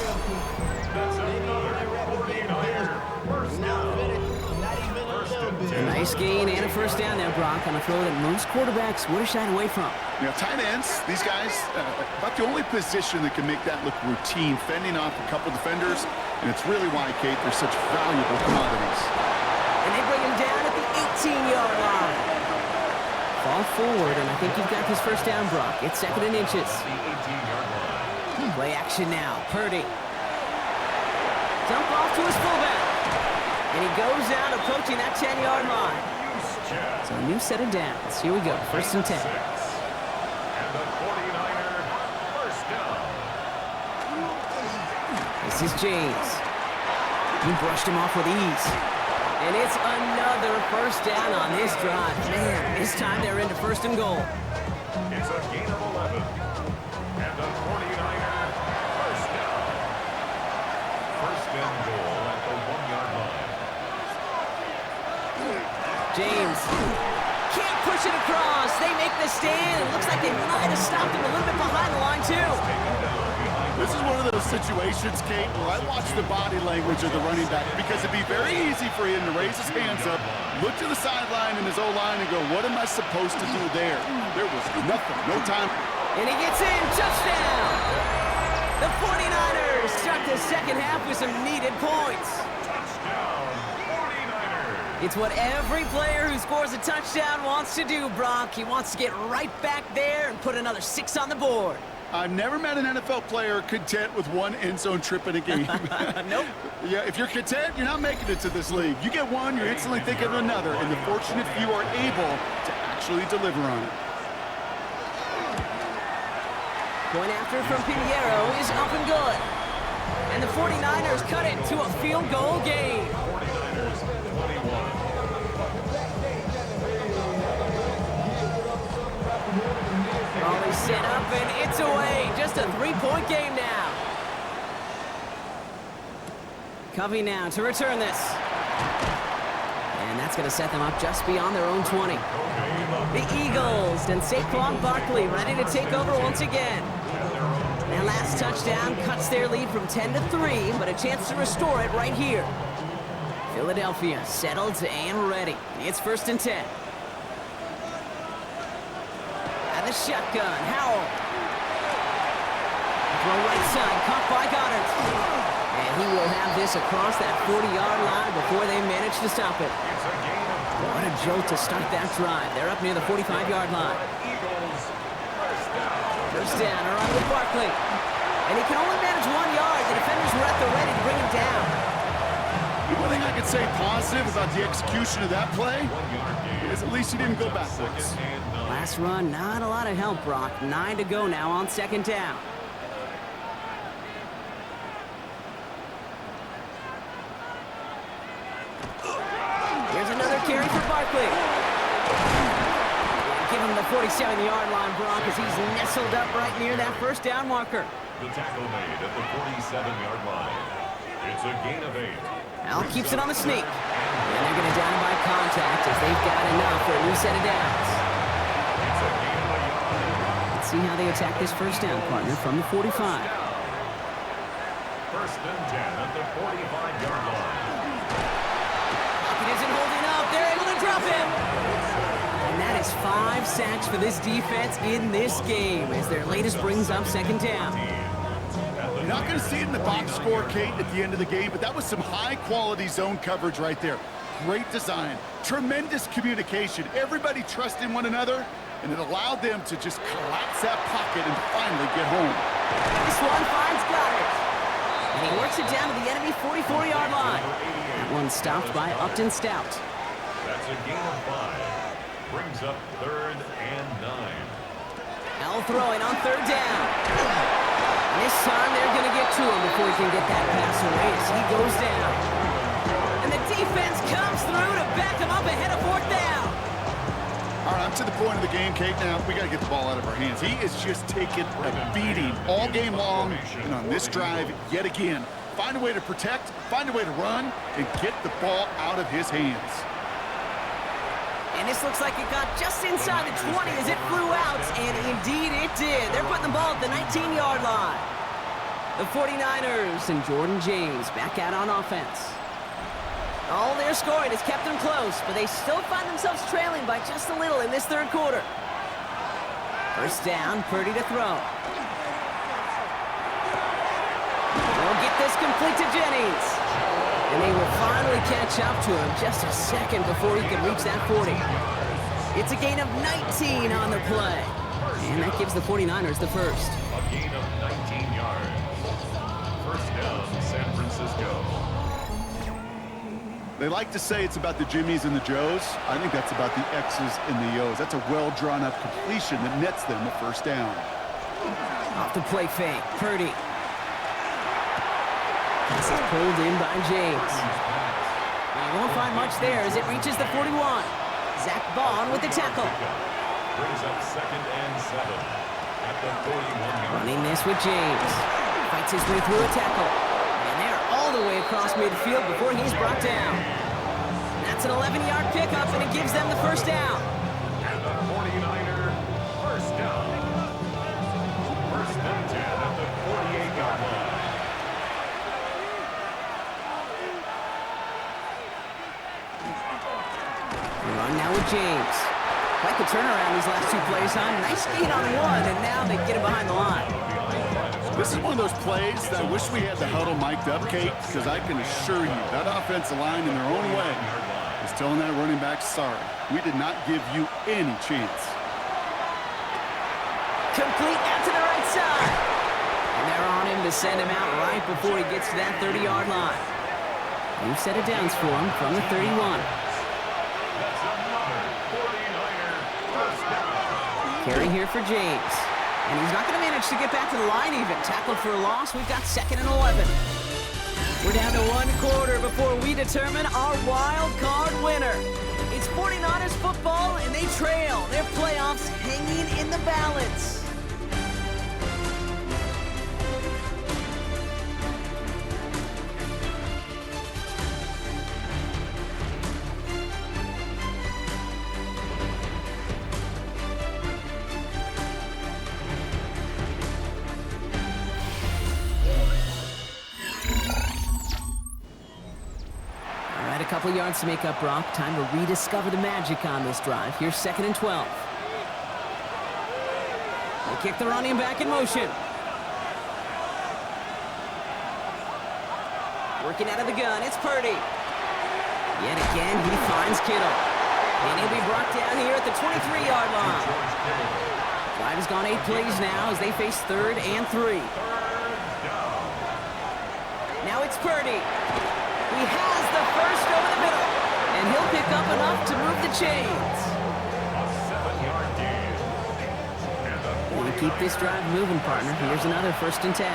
That's another 49er first down. A nice gain and a first down there, Brock, on a throw that most quarterbacks would have shied away from. You know, tight ends, these guys, about the only position that can make that look routine, fending off a couple defenders, and it's really why, Kate, they're such valuable commodities. And they bring him down at the 18-yard line. Fall forward, and I think you've got this first down, Brock. It's 2nd and inches. Play action now. Purdy. Dump off to his fullback. And he goes out approaching that 10-yard line. So a new set of downs. Here we go, 1st and 10. And the 49er first down. This is James. He brushed him off with ease. And it's another first down on this drive. Man, this time they're into 1st and goal. It's a gain of 11. And the 49er first down. 1st and goal at the 1-yard line. James can't push it across. They make the stand. It looks like they might have stopped him a little bit behind the line, too. This is one of those situations, Kate, where I watch the body language of the running back because it'd be very easy for him to raise his hands up, look to the sideline in his O-line and go, what am I supposed to do there? There was nothing, no time. And he gets in. Touchdown! The 49ers start the second half with some needed points. Touchdown, 49ers. It's what every player who scores a touchdown wants to do, Brock. He wants to get right back there and put another 6 on the board. I've never met an NFL player content with one end zone trip in a game. Nope. Yeah, if you're content, you're not making it to this league. You get one, you're instantly thinking of another, and the fortunate few are able to actually deliver on it. Point after from Pinheiro is up and good. And the 49ers cut it to a field goal game. 49ers 21. Always set up and it's away. Just a 3-point game now. Covey now to return this. And that's going to set them up just beyond their own 20. The Eagles and Saquon Barkley ready to take over once again. Their last touchdown cuts their lead from 10-3, but a chance to restore it right here. Philadelphia settled and ready. It's 1st and 10. The shotgun, Howell. Throw right side, caught by Goddard. And he will have this across that 40-yard line before they manage to stop it. What a jolt to start that drive. They're up near the 45-yard line. First down, around with Barkley. And he can only manage 1 yard. The defenders were at the ready to bring him down. One thing I could say positive about the execution of that play is at least he didn't go backwards. Last run, not a lot of help, Brock. 9 to go now on 2nd down. Here's another carry for Barkley. Give him the 47-yard line, Brock, as he's nestled up right near that 1st down marker. The tackle made at the 47-yard line. It's a gain of 8. Al keeps it on the sneak. And they're going to down by contact as they've got enough for a new set of downs. Let's see how they attack this 1st down, partner, from the 45. 1st and 10 at the 45-yard line. It isn't holding up. They're able to drop him. And that is 5 sacks for this defense in this game as their latest brings up 2nd down. You're not going to see it in the box score, Kate, at the end of the game, but that was some high-quality zone coverage right there. Great design, tremendous communication, everybody trusting one another, and it allowed them to just collapse that pocket and finally get home. This one finds Goddard. And he works it down to the enemy 44-yard line. That one stopped by Upton Stout. That's a gain of 5. Brings up 3rd and 9. Al throwing on 3rd down. This time they're going to get to him before he can get that pass away as he goes down. And the defense comes through to back him up ahead of 4th down. All right, I'm to the point of the game, Kate. Now, we got to get the ball out of our hands. He is just taking a beating all game long, and on this drive, yet again. Find a way to protect, find a way to run, and get the ball out of his hands. And this looks like it got just inside the 20 as it flew out, and indeed it did. They're putting the ball at the 19-yard line. The 49ers and Jordan James back out on offense. All their scoring has kept them close, but they still find themselves trailing by just a little in this 3rd quarter. First down, Purdy to throw. They'll get this complete to Jennings. And they will finally catch up to him just a second before he can reach that 40. It's a gain of 19 on the play. And that gives the 49ers the first. A gain of 19 yards. First down, San Francisco. They like to say it's about the Jimmies and the Joes. I think that's about the X's and the O's. That's a well-drawn-up completion that nets them a first down. Off the play fake, Purdy. This is pulled in by James. You won't find much there as it reaches the 41. Zach Bond with the tackle. Brings up 2nd and 7 at the 41. Running this with James. Fights his way through a tackle. And they're all the way across midfield before he's brought down. That's an 11-yard pickup, and it gives them the first down. And the 49er first down. First and 10 at the 48-yard line. Run now with James. Quite the turnaround these last two plays, huh? Nice gain on one, and now they get him behind the line. This is one of those plays that I wish we had the huddle mic'd up, Kate, because I can assure you that offensive line in their own way is telling that running back, sorry, we did not give you any chance. Complete out to the right side. And they're on him to send him out right before he gets to that 30-yard line. New set of downs for him from the 31. That's another 49er first down. Carry here for James. And he's not going to manage to get back to the line even. Tackled for a loss. We've got 2nd and 11. We're down to 1 quarter before we determine our wild card winner. It's 49ers football, and they trail. Their playoffs hanging in the balance. A couple yards to make up, Brock. Time to rediscover the magic on this drive. Here's 2nd and 12. They kick the running back in motion. Working out of the gun, it's Purdy. Yet again, he finds Kittle. And he'll be brought down here at the 23-yard line. Drive has gone 8 plays now as they face 3rd and 3. Now it's Purdy. He has the first over the middle, and he'll pick up enough to move the chains. A 7-yard gain. And We keep this drive moving, partner. Here's another 1st and 10.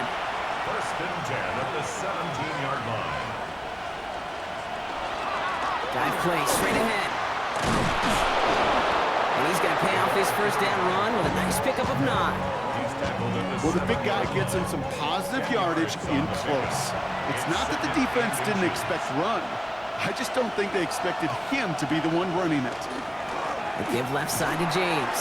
First and 10 at the 17-yard line. Dive play straight ahead. And he's going to pay off his first down run with a nice pickup of 9. He's tackled at the Well, the big guy gets him some positive yardage in close. It's not that the defense didn't expect run. I just don't think they expected him to be the one running it. They give left side to James.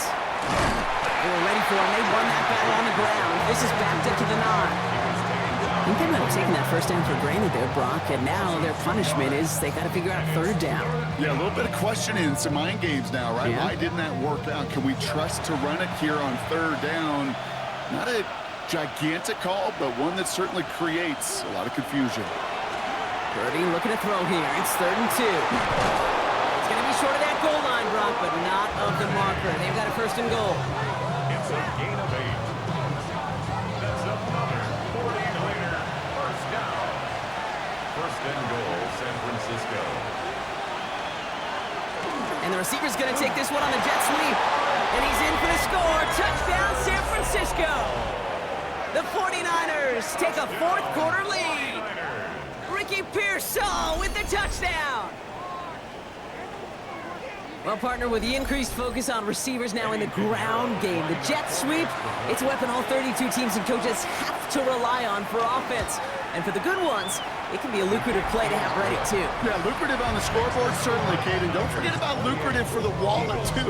They were ready for him. They won that battle on the ground. This is backed up to the 9. I think they might have taken that first down for granted there, Brock, and now their punishment is they got to figure out 3rd down. Yeah, a little bit of questioning, some mind games now, right? Yeah. Why didn't that work out? Can we trust to run it here on 3rd down? Not a gigantic call, but one that certainly creates a lot of confusion. Purdy looking to throw here. It's 3rd and 2. It's going to be short of that goal line, Brock, but not of the marker. They've got a 1st and goal. It's a gain of 8. That's another 49er first down. First and goal, San Francisco. And the receiver's going to take this one on the jet sweep. And he's in for the score. Touchdown, San Francisco. The 49ers take a 4th quarter lead. Ricky Pearsall with the touchdown. Well, partner, with the increased focus on receivers now in the ground game, the jet sweep, it's a weapon all 32 teams and coaches have to rely on for offense. And for the good ones, it can be a lucrative play to have ready, too. Yeah, lucrative on the scoreboard, certainly, Kate. And don't forget about lucrative for the wallet, too.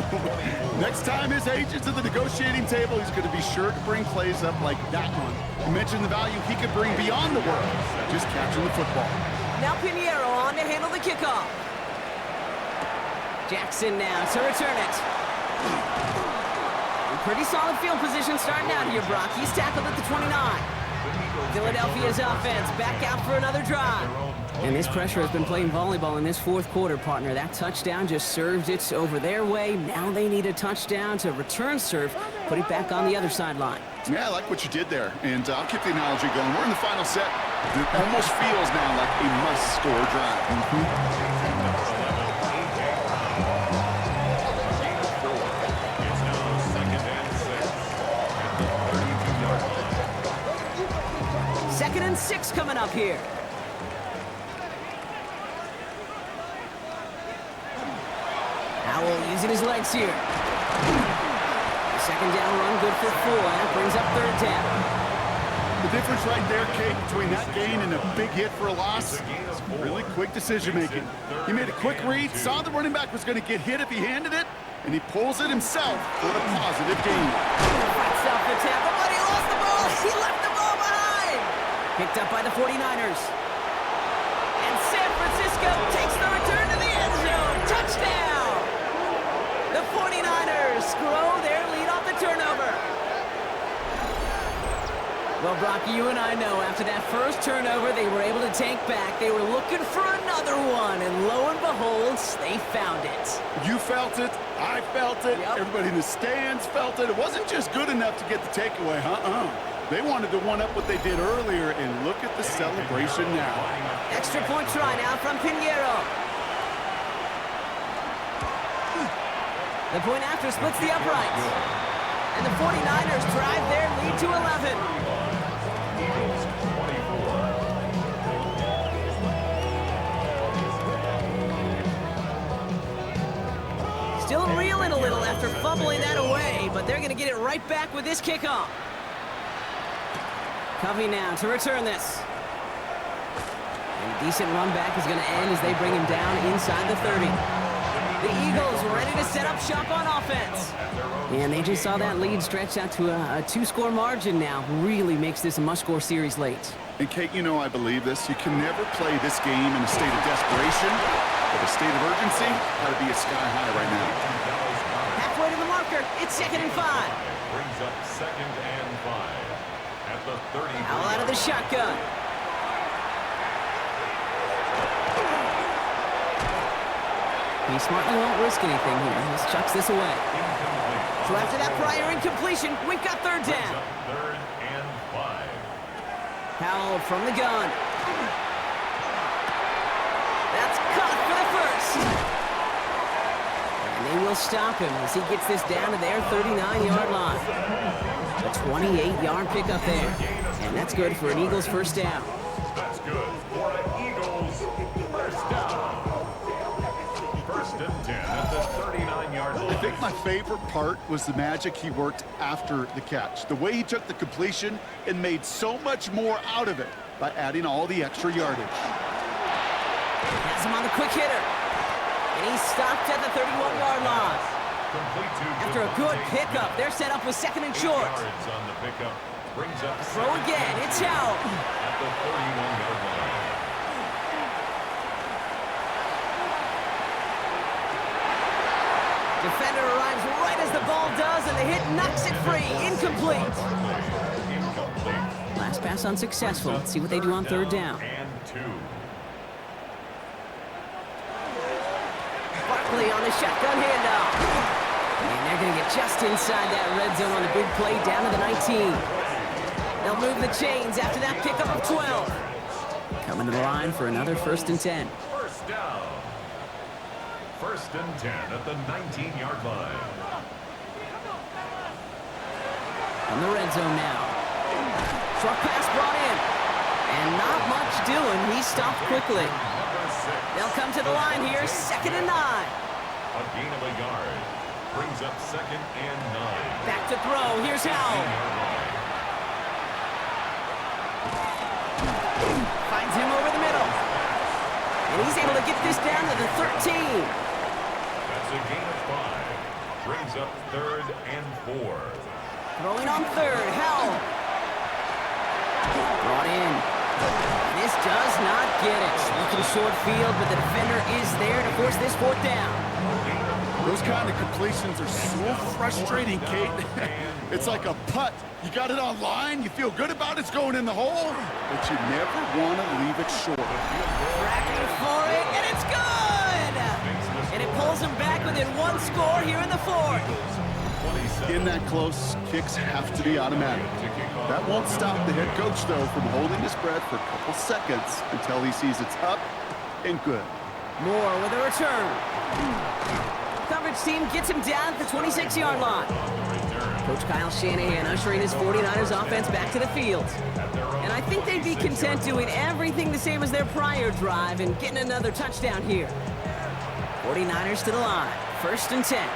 Next time his agent's at the negotiating table, he's going to be sure to bring plays up like that one. You mentioned the value he could bring beyond the work, just catching the football. Now Pinheiro on to handle the kickoff. Jackson now to return it. Pretty solid field position starting out here, Brock. He's tackled at the 29. Philadelphia's offense back out for another drive. And this pressure has been playing volleyball in this 4th quarter, partner. That touchdown just served it over their way. Now they need a touchdown to return serve put it back on the other sideline. Yeah, I like what you did there. And I'll keep the analogy going. We're in the final set. It almost feels now like a must-score drive. Second and 6 coming up here. Howell using his legs here. Second down run, good for 4. That brings up third down. The difference right there, Kate, between that gain and a big hit for a loss, really quick decision-making. He made a quick read, saw the running back was going to get hit if he handed it, and he pulls it himself for a positive gain. Fights off the tackle, but he lost the ball. He left the ball behind. Picked up by the 49ers. And San Francisco takes the return to the end zone. Touchdown! The 49ers grow their lead off the turnover. Well, Brock, you and I know after that first turnover, they were able to take back. They were looking for another one, and lo and behold, they found it. You felt it. I felt it. Yep. Everybody in the stands felt it. It wasn't just good enough to get the takeaway. They wanted to one-up what they did earlier, and look at the celebration now. Extra point try now from Pinheiro. The point after splits the uprights. And the 49ers drive their lead to 11. Still reeling a little after fumbling that away, but they're going to get it right back with this kickoff. Covey now to return this. And a decent run back is going to end as they bring him down inside the 30. The Eagles ready to set up shop on offense. And they just saw that lead stretch out to a 2-score margin now. Really makes this a must-score series late. And Kate, you know I believe this. You can never play this game in a state of desperation, but a state of urgency got to be a sky high right now. Halfway to the marker, it's 2nd and 5. Brings up 2nd and 5 at the 30. Howell out of the shotgun. He smartly won't risk anything here. He just chucks this away. So after that prior incompletion, we've got third down. 3rd and 5. Howell from the gun. That's caught for the first. And they will stop him as he gets this down to their 39-yard line. A 28-yard pickup there. And that's good for an Eagles first down. That's good for an Eagles first down. 1st and 10 at the 39-yard line. I think my favorite part was the magic he worked after the catch. The way he took the completion and made so much more out of it by adding all the extra yardage. Has him on the quick hitter. And he's stopped at the 31-yard line. After a good pickup, they're set up with 2nd and short. On the pickup brings up Throw again, it's Howell. at the 31-yard line. Defender arrives right as the ball does, and the hit knocks it free. Incomplete. Last pass unsuccessful. Let's see what they do on third down. And 2. Barkley on the shotgun handoff. And they're going to get just inside that red zone on the big play down to the 19. They'll move the chains after that pickup of 12. Coming to the line for another 1st and 10. First down. 1st and 10 at the 19-yard line. On the red zone now. Short pass brought in. And not much doing. He stopped quickly. They'll come to the line here, 2nd and 9. A gain of a yard. Brings up 2nd and 9. Back to throw. Here's Howell. Finds him over the middle. And he's able to get this down to the 13. That's a gain of 5. Brings up 3rd and 4. Throwing on 3rd. Howell. Brought in. This does not get it. Looking short field, but the defender is there to force this 4th down. Those kind of completions are so frustrating, Kate. It's like a putt. You got it on line, you feel good about it's going in the hole, but you never want to leave it short. Tracking for it, and it's good! And it pulls him back within 1 score here in the 4th. In that close, kicks have to be automatic. That won't stop the head coach, though, from holding his breath for a couple seconds until he sees it's up and good. Moore with a return. Coverage team gets him down at the 26-yard line. Coach Kyle Shanahan ushering his 49ers offense back to the field. And I think they'd be content doing everything the same as their prior drive and getting another touchdown here. 49ers to the line. 1st and 10.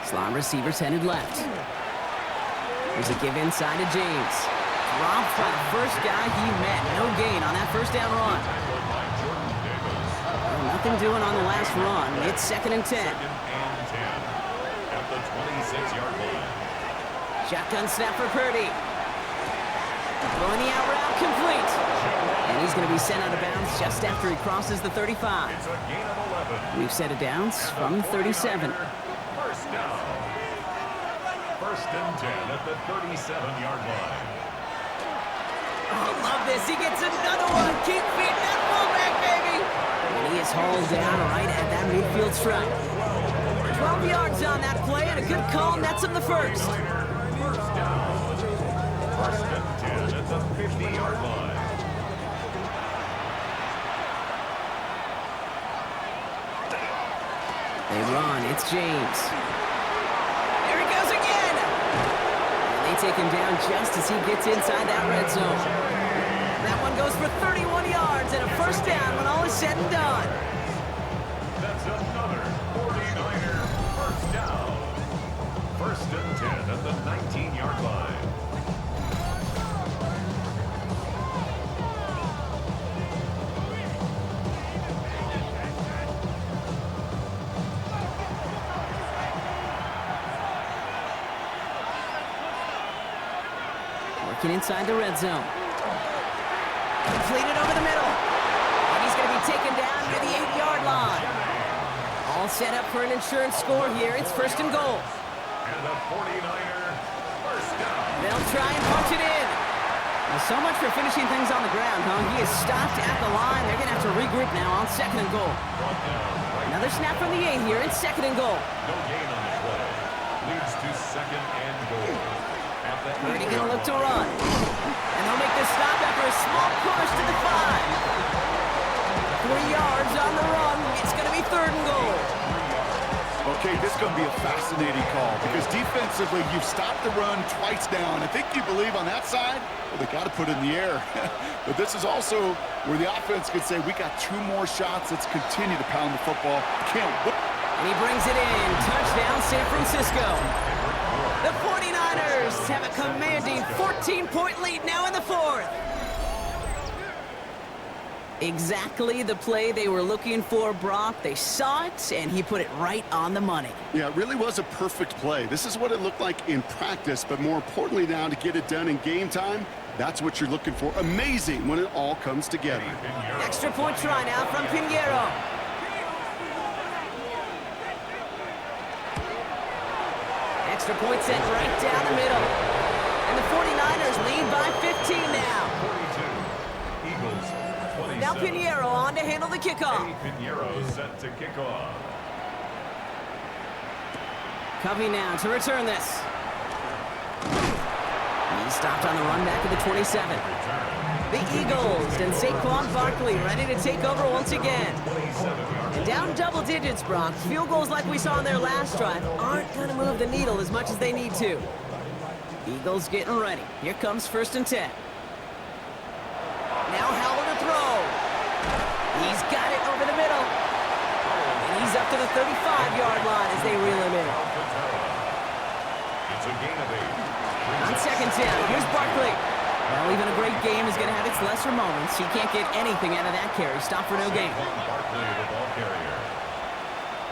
Slot receivers headed left. There's a give inside to James. Dropped by the first guy he met. No gain on that first down run. Well, nothing doing on the last run. It's 2nd and 10. At the 26-yard line. Shotgun snap for Purdy. Throwing the out route complete. And he's going to be sent out of bounds just after he crosses the 35. It's a gain of 11. We've set a downs from 37. First down. 1st and 10 at the 37-yard line. Oh, love this. He gets another one. Keep feeding that fullback, baby. And he is hauled down right at that midfield stripe. 12 yards on that play and a good call nets him the first. First down. 1st and 10 at the 50-yard line. They run. It's James. There he goes again. And they take him down just as he gets inside that red zone. That one goes for 31 yards and a first down when all is said and done. That's another 49er first down. 1st and 10 at the 19-yard line. Working inside the red zone. Completed over the middle. And he's going to be taken down near the 8-yard line. All set up for an insurance score here. It's 1st and goal. And a 49er first down. They'll try and punch it in. Well, so much for finishing things on the ground, huh? He is stopped at the line. They're going to have to regroup now on 2nd and goal. Another snap from the 8 here. It's 2nd and goal. No gain on the play. Leads to 2nd and goal. Purdy going to look to run. And they'll make the stop after a small push to the 5. 3 yards on the run. It's going to be 3rd and goal. Okay, this is going to be a fascinating call because defensively, you've stopped the run twice now, and I think you believe on that side, well, they got to put it in the air. But this is also where the offense could say, we got 2 more shots. Let's continue to pound the football. Can't wait. And he brings it in. Touchdown, San Francisco. The 49ers have a commanding 14-point lead now in the 4th. Exactly the play they were looking for, Brock. They saw it, and he put it right on the money. Yeah, it really was a perfect play. This is what it looked like in practice, but more importantly now to get it done in game time, that's what you're looking for. Amazing when it all comes together. Extra point try now from Pinheiro. Extra point sent right down the middle. And the 49ers lead by 15 now. 42. Eagles, 27. Now Pinheiro on to handle the kickoff. Pinheiro set to kick off. Covey now to return this. He stopped on the run back at the 27. The Eagles and Saquon Barkley ready to take over once again. And down double digits, Brock. Field goals like we saw on their last drive aren't going to move the needle as much as they need to. Eagles getting ready. Here comes 1st and 10. Now Howell to throw. He's got it over the middle. And he's up to the 35-yard line as they reel him in. It's a gain of 8. On 2nd down, here's Barkley. Well, even a great game is going to have its lesser moments. He can't get anything out of that carry. Stop for no gain. Barkley, the ball carrier.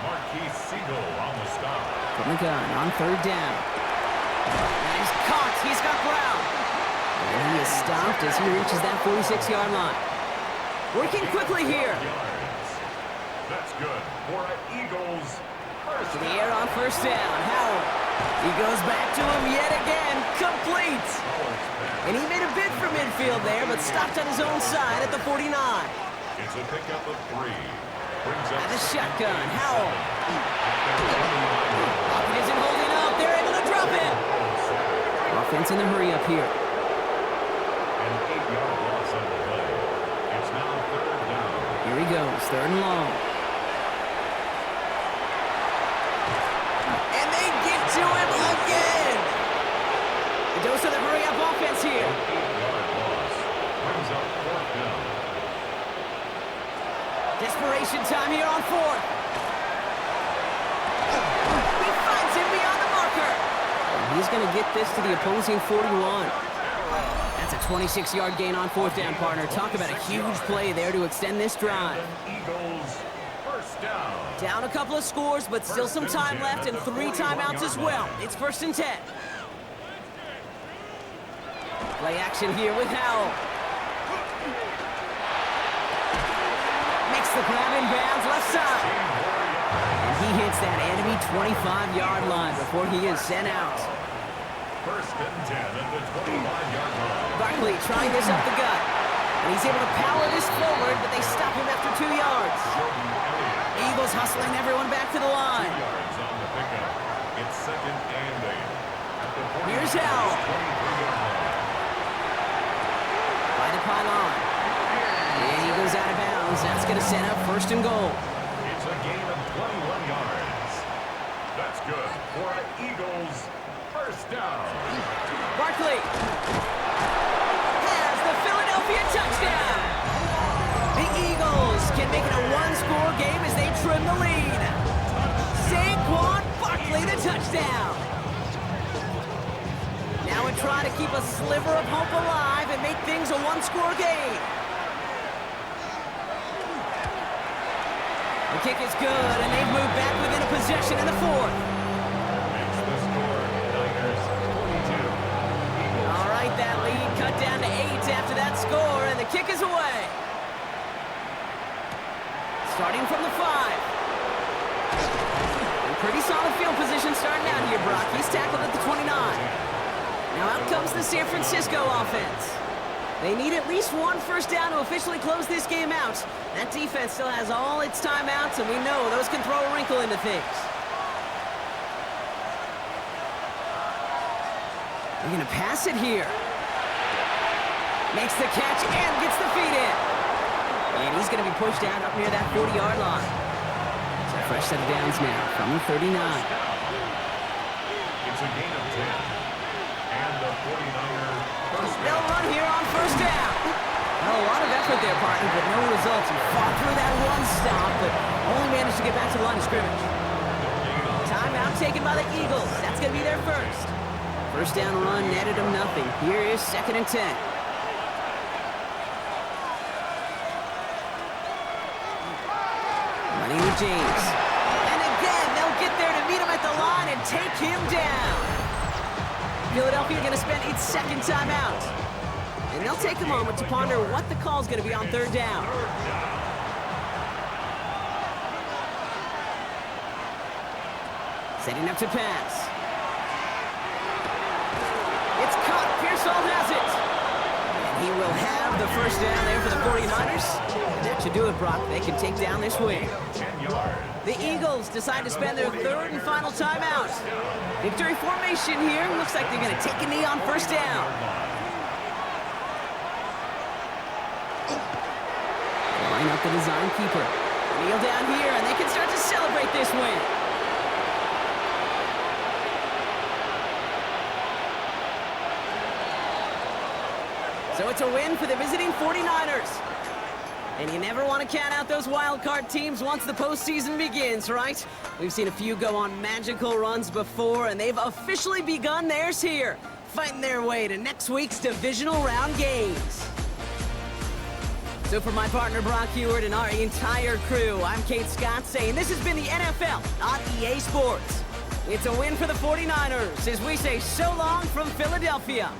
Marquise Siegel on the stop. From the gun on 3rd down. And he's caught. He's got Brown. And he is stopped as he reaches that 46-yard line. Working quickly here. That's good for Eagles. First To the air on 1st down. Howell. He goes back to him yet again. Complete. And he made a bid for midfield there, but stopped on his own side at the 49. It's a pickup of 3. And the shotgun, Howell. Pocket isn't holding up. They're able to drop it. Offense in the hurry up here. An 8-yard loss on the play. It's now 3rd down. Here he goes, 3rd and long. And they get to him again. The dose of the hurry up offense here. 8-yard loss brings up 4th down. Desperation time here on 4th. He finds him beyond the marker. And he's going to get this to the opposing 41. That's a 26-yard gain on 4th down, partner. Talk about a huge play there to extend this drive. Eagles, 1st down. Down a couple of scores, but still some time left and 3 timeouts as well. It's 1st and 10. Play action here with Howell. Makes the grab in bounds left side. And he hits that enemy 25-yard line before he is sent out. 1st and 10 at the 25-yard line. Barkley trying this up the gut. And he's able to power this forward, but they stop him after 2 yards. Eagles hustling everyone back to the line. 2 yards on the pickup. It's 2nd and 8. At the 40, Here's Howell. 23-yard line. By the pylon. And he goes out of bounds. That's going to set up 1st and goal. It's a gain of 21 yards. That's good for an Eagles 1st down. Barkley has the Philadelphia touchdown. The Eagles can make it a 1-score game as they trim the lead. Saquon Barkley, the touchdown. Now we try to keep a sliver of hope alive and make things a 1-score game. The kick is good, and they've moved back within a possession in the 4th. Makes the score Niners 42. Eagles. All right, that lead cut down to 8 after that score, and the kick is away. Starting from the 5. And pretty solid field position starting out here, Brock. He's tackled at the 29. Now out comes the San Francisco offense. They need at least 1 1st down to officially close this game out. That defense still has all its timeouts, and we know those can throw a wrinkle into things. They're going to pass it here. Makes the catch and gets the feet in. And he's going to be pushed out up near that 40-yard line. So a fresh set of downs now from the 39. It's a gain of 10. And the 49er first They'll down. run here on 1st down. Well, a lot of effort there, partner, but no results. He fought through that one stop, but only managed to get back to the line of scrimmage. Timeout taken by the Eagles. That's going to be their 1st. 1st down run netted them nothing. Here is 2nd and 10. Running with James. And again, they'll get there to meet him at the line and take him down. Philadelphia going to spend its 2nd timeout. And they'll take a moment to ponder what the call is going to be on 3rd down. Setting up to pass. It's caught. Pearsall has it. And he will have the 1st down there for the 49ers. And that should do it, Brock. They can take down this win. 10 yards. The Eagles decide to spend their 3rd and final timeout. Victory formation here. Looks like they're going to take a knee on 1st down. Line up the design keeper. Kneel down here, and they can start to celebrate this win. So it's a win for the visiting 49ers. And you never want to count out those wildcard teams once the postseason begins, right? We've seen a few go on magical runs before, and they've officially begun theirs here, fighting their way to next week's divisional round games. So for my partner Brock Heward and our entire crew, I'm Kate Scott saying this has been the NFL on EA Sports. It's a win for the 49ers as we say so long from Philadelphia.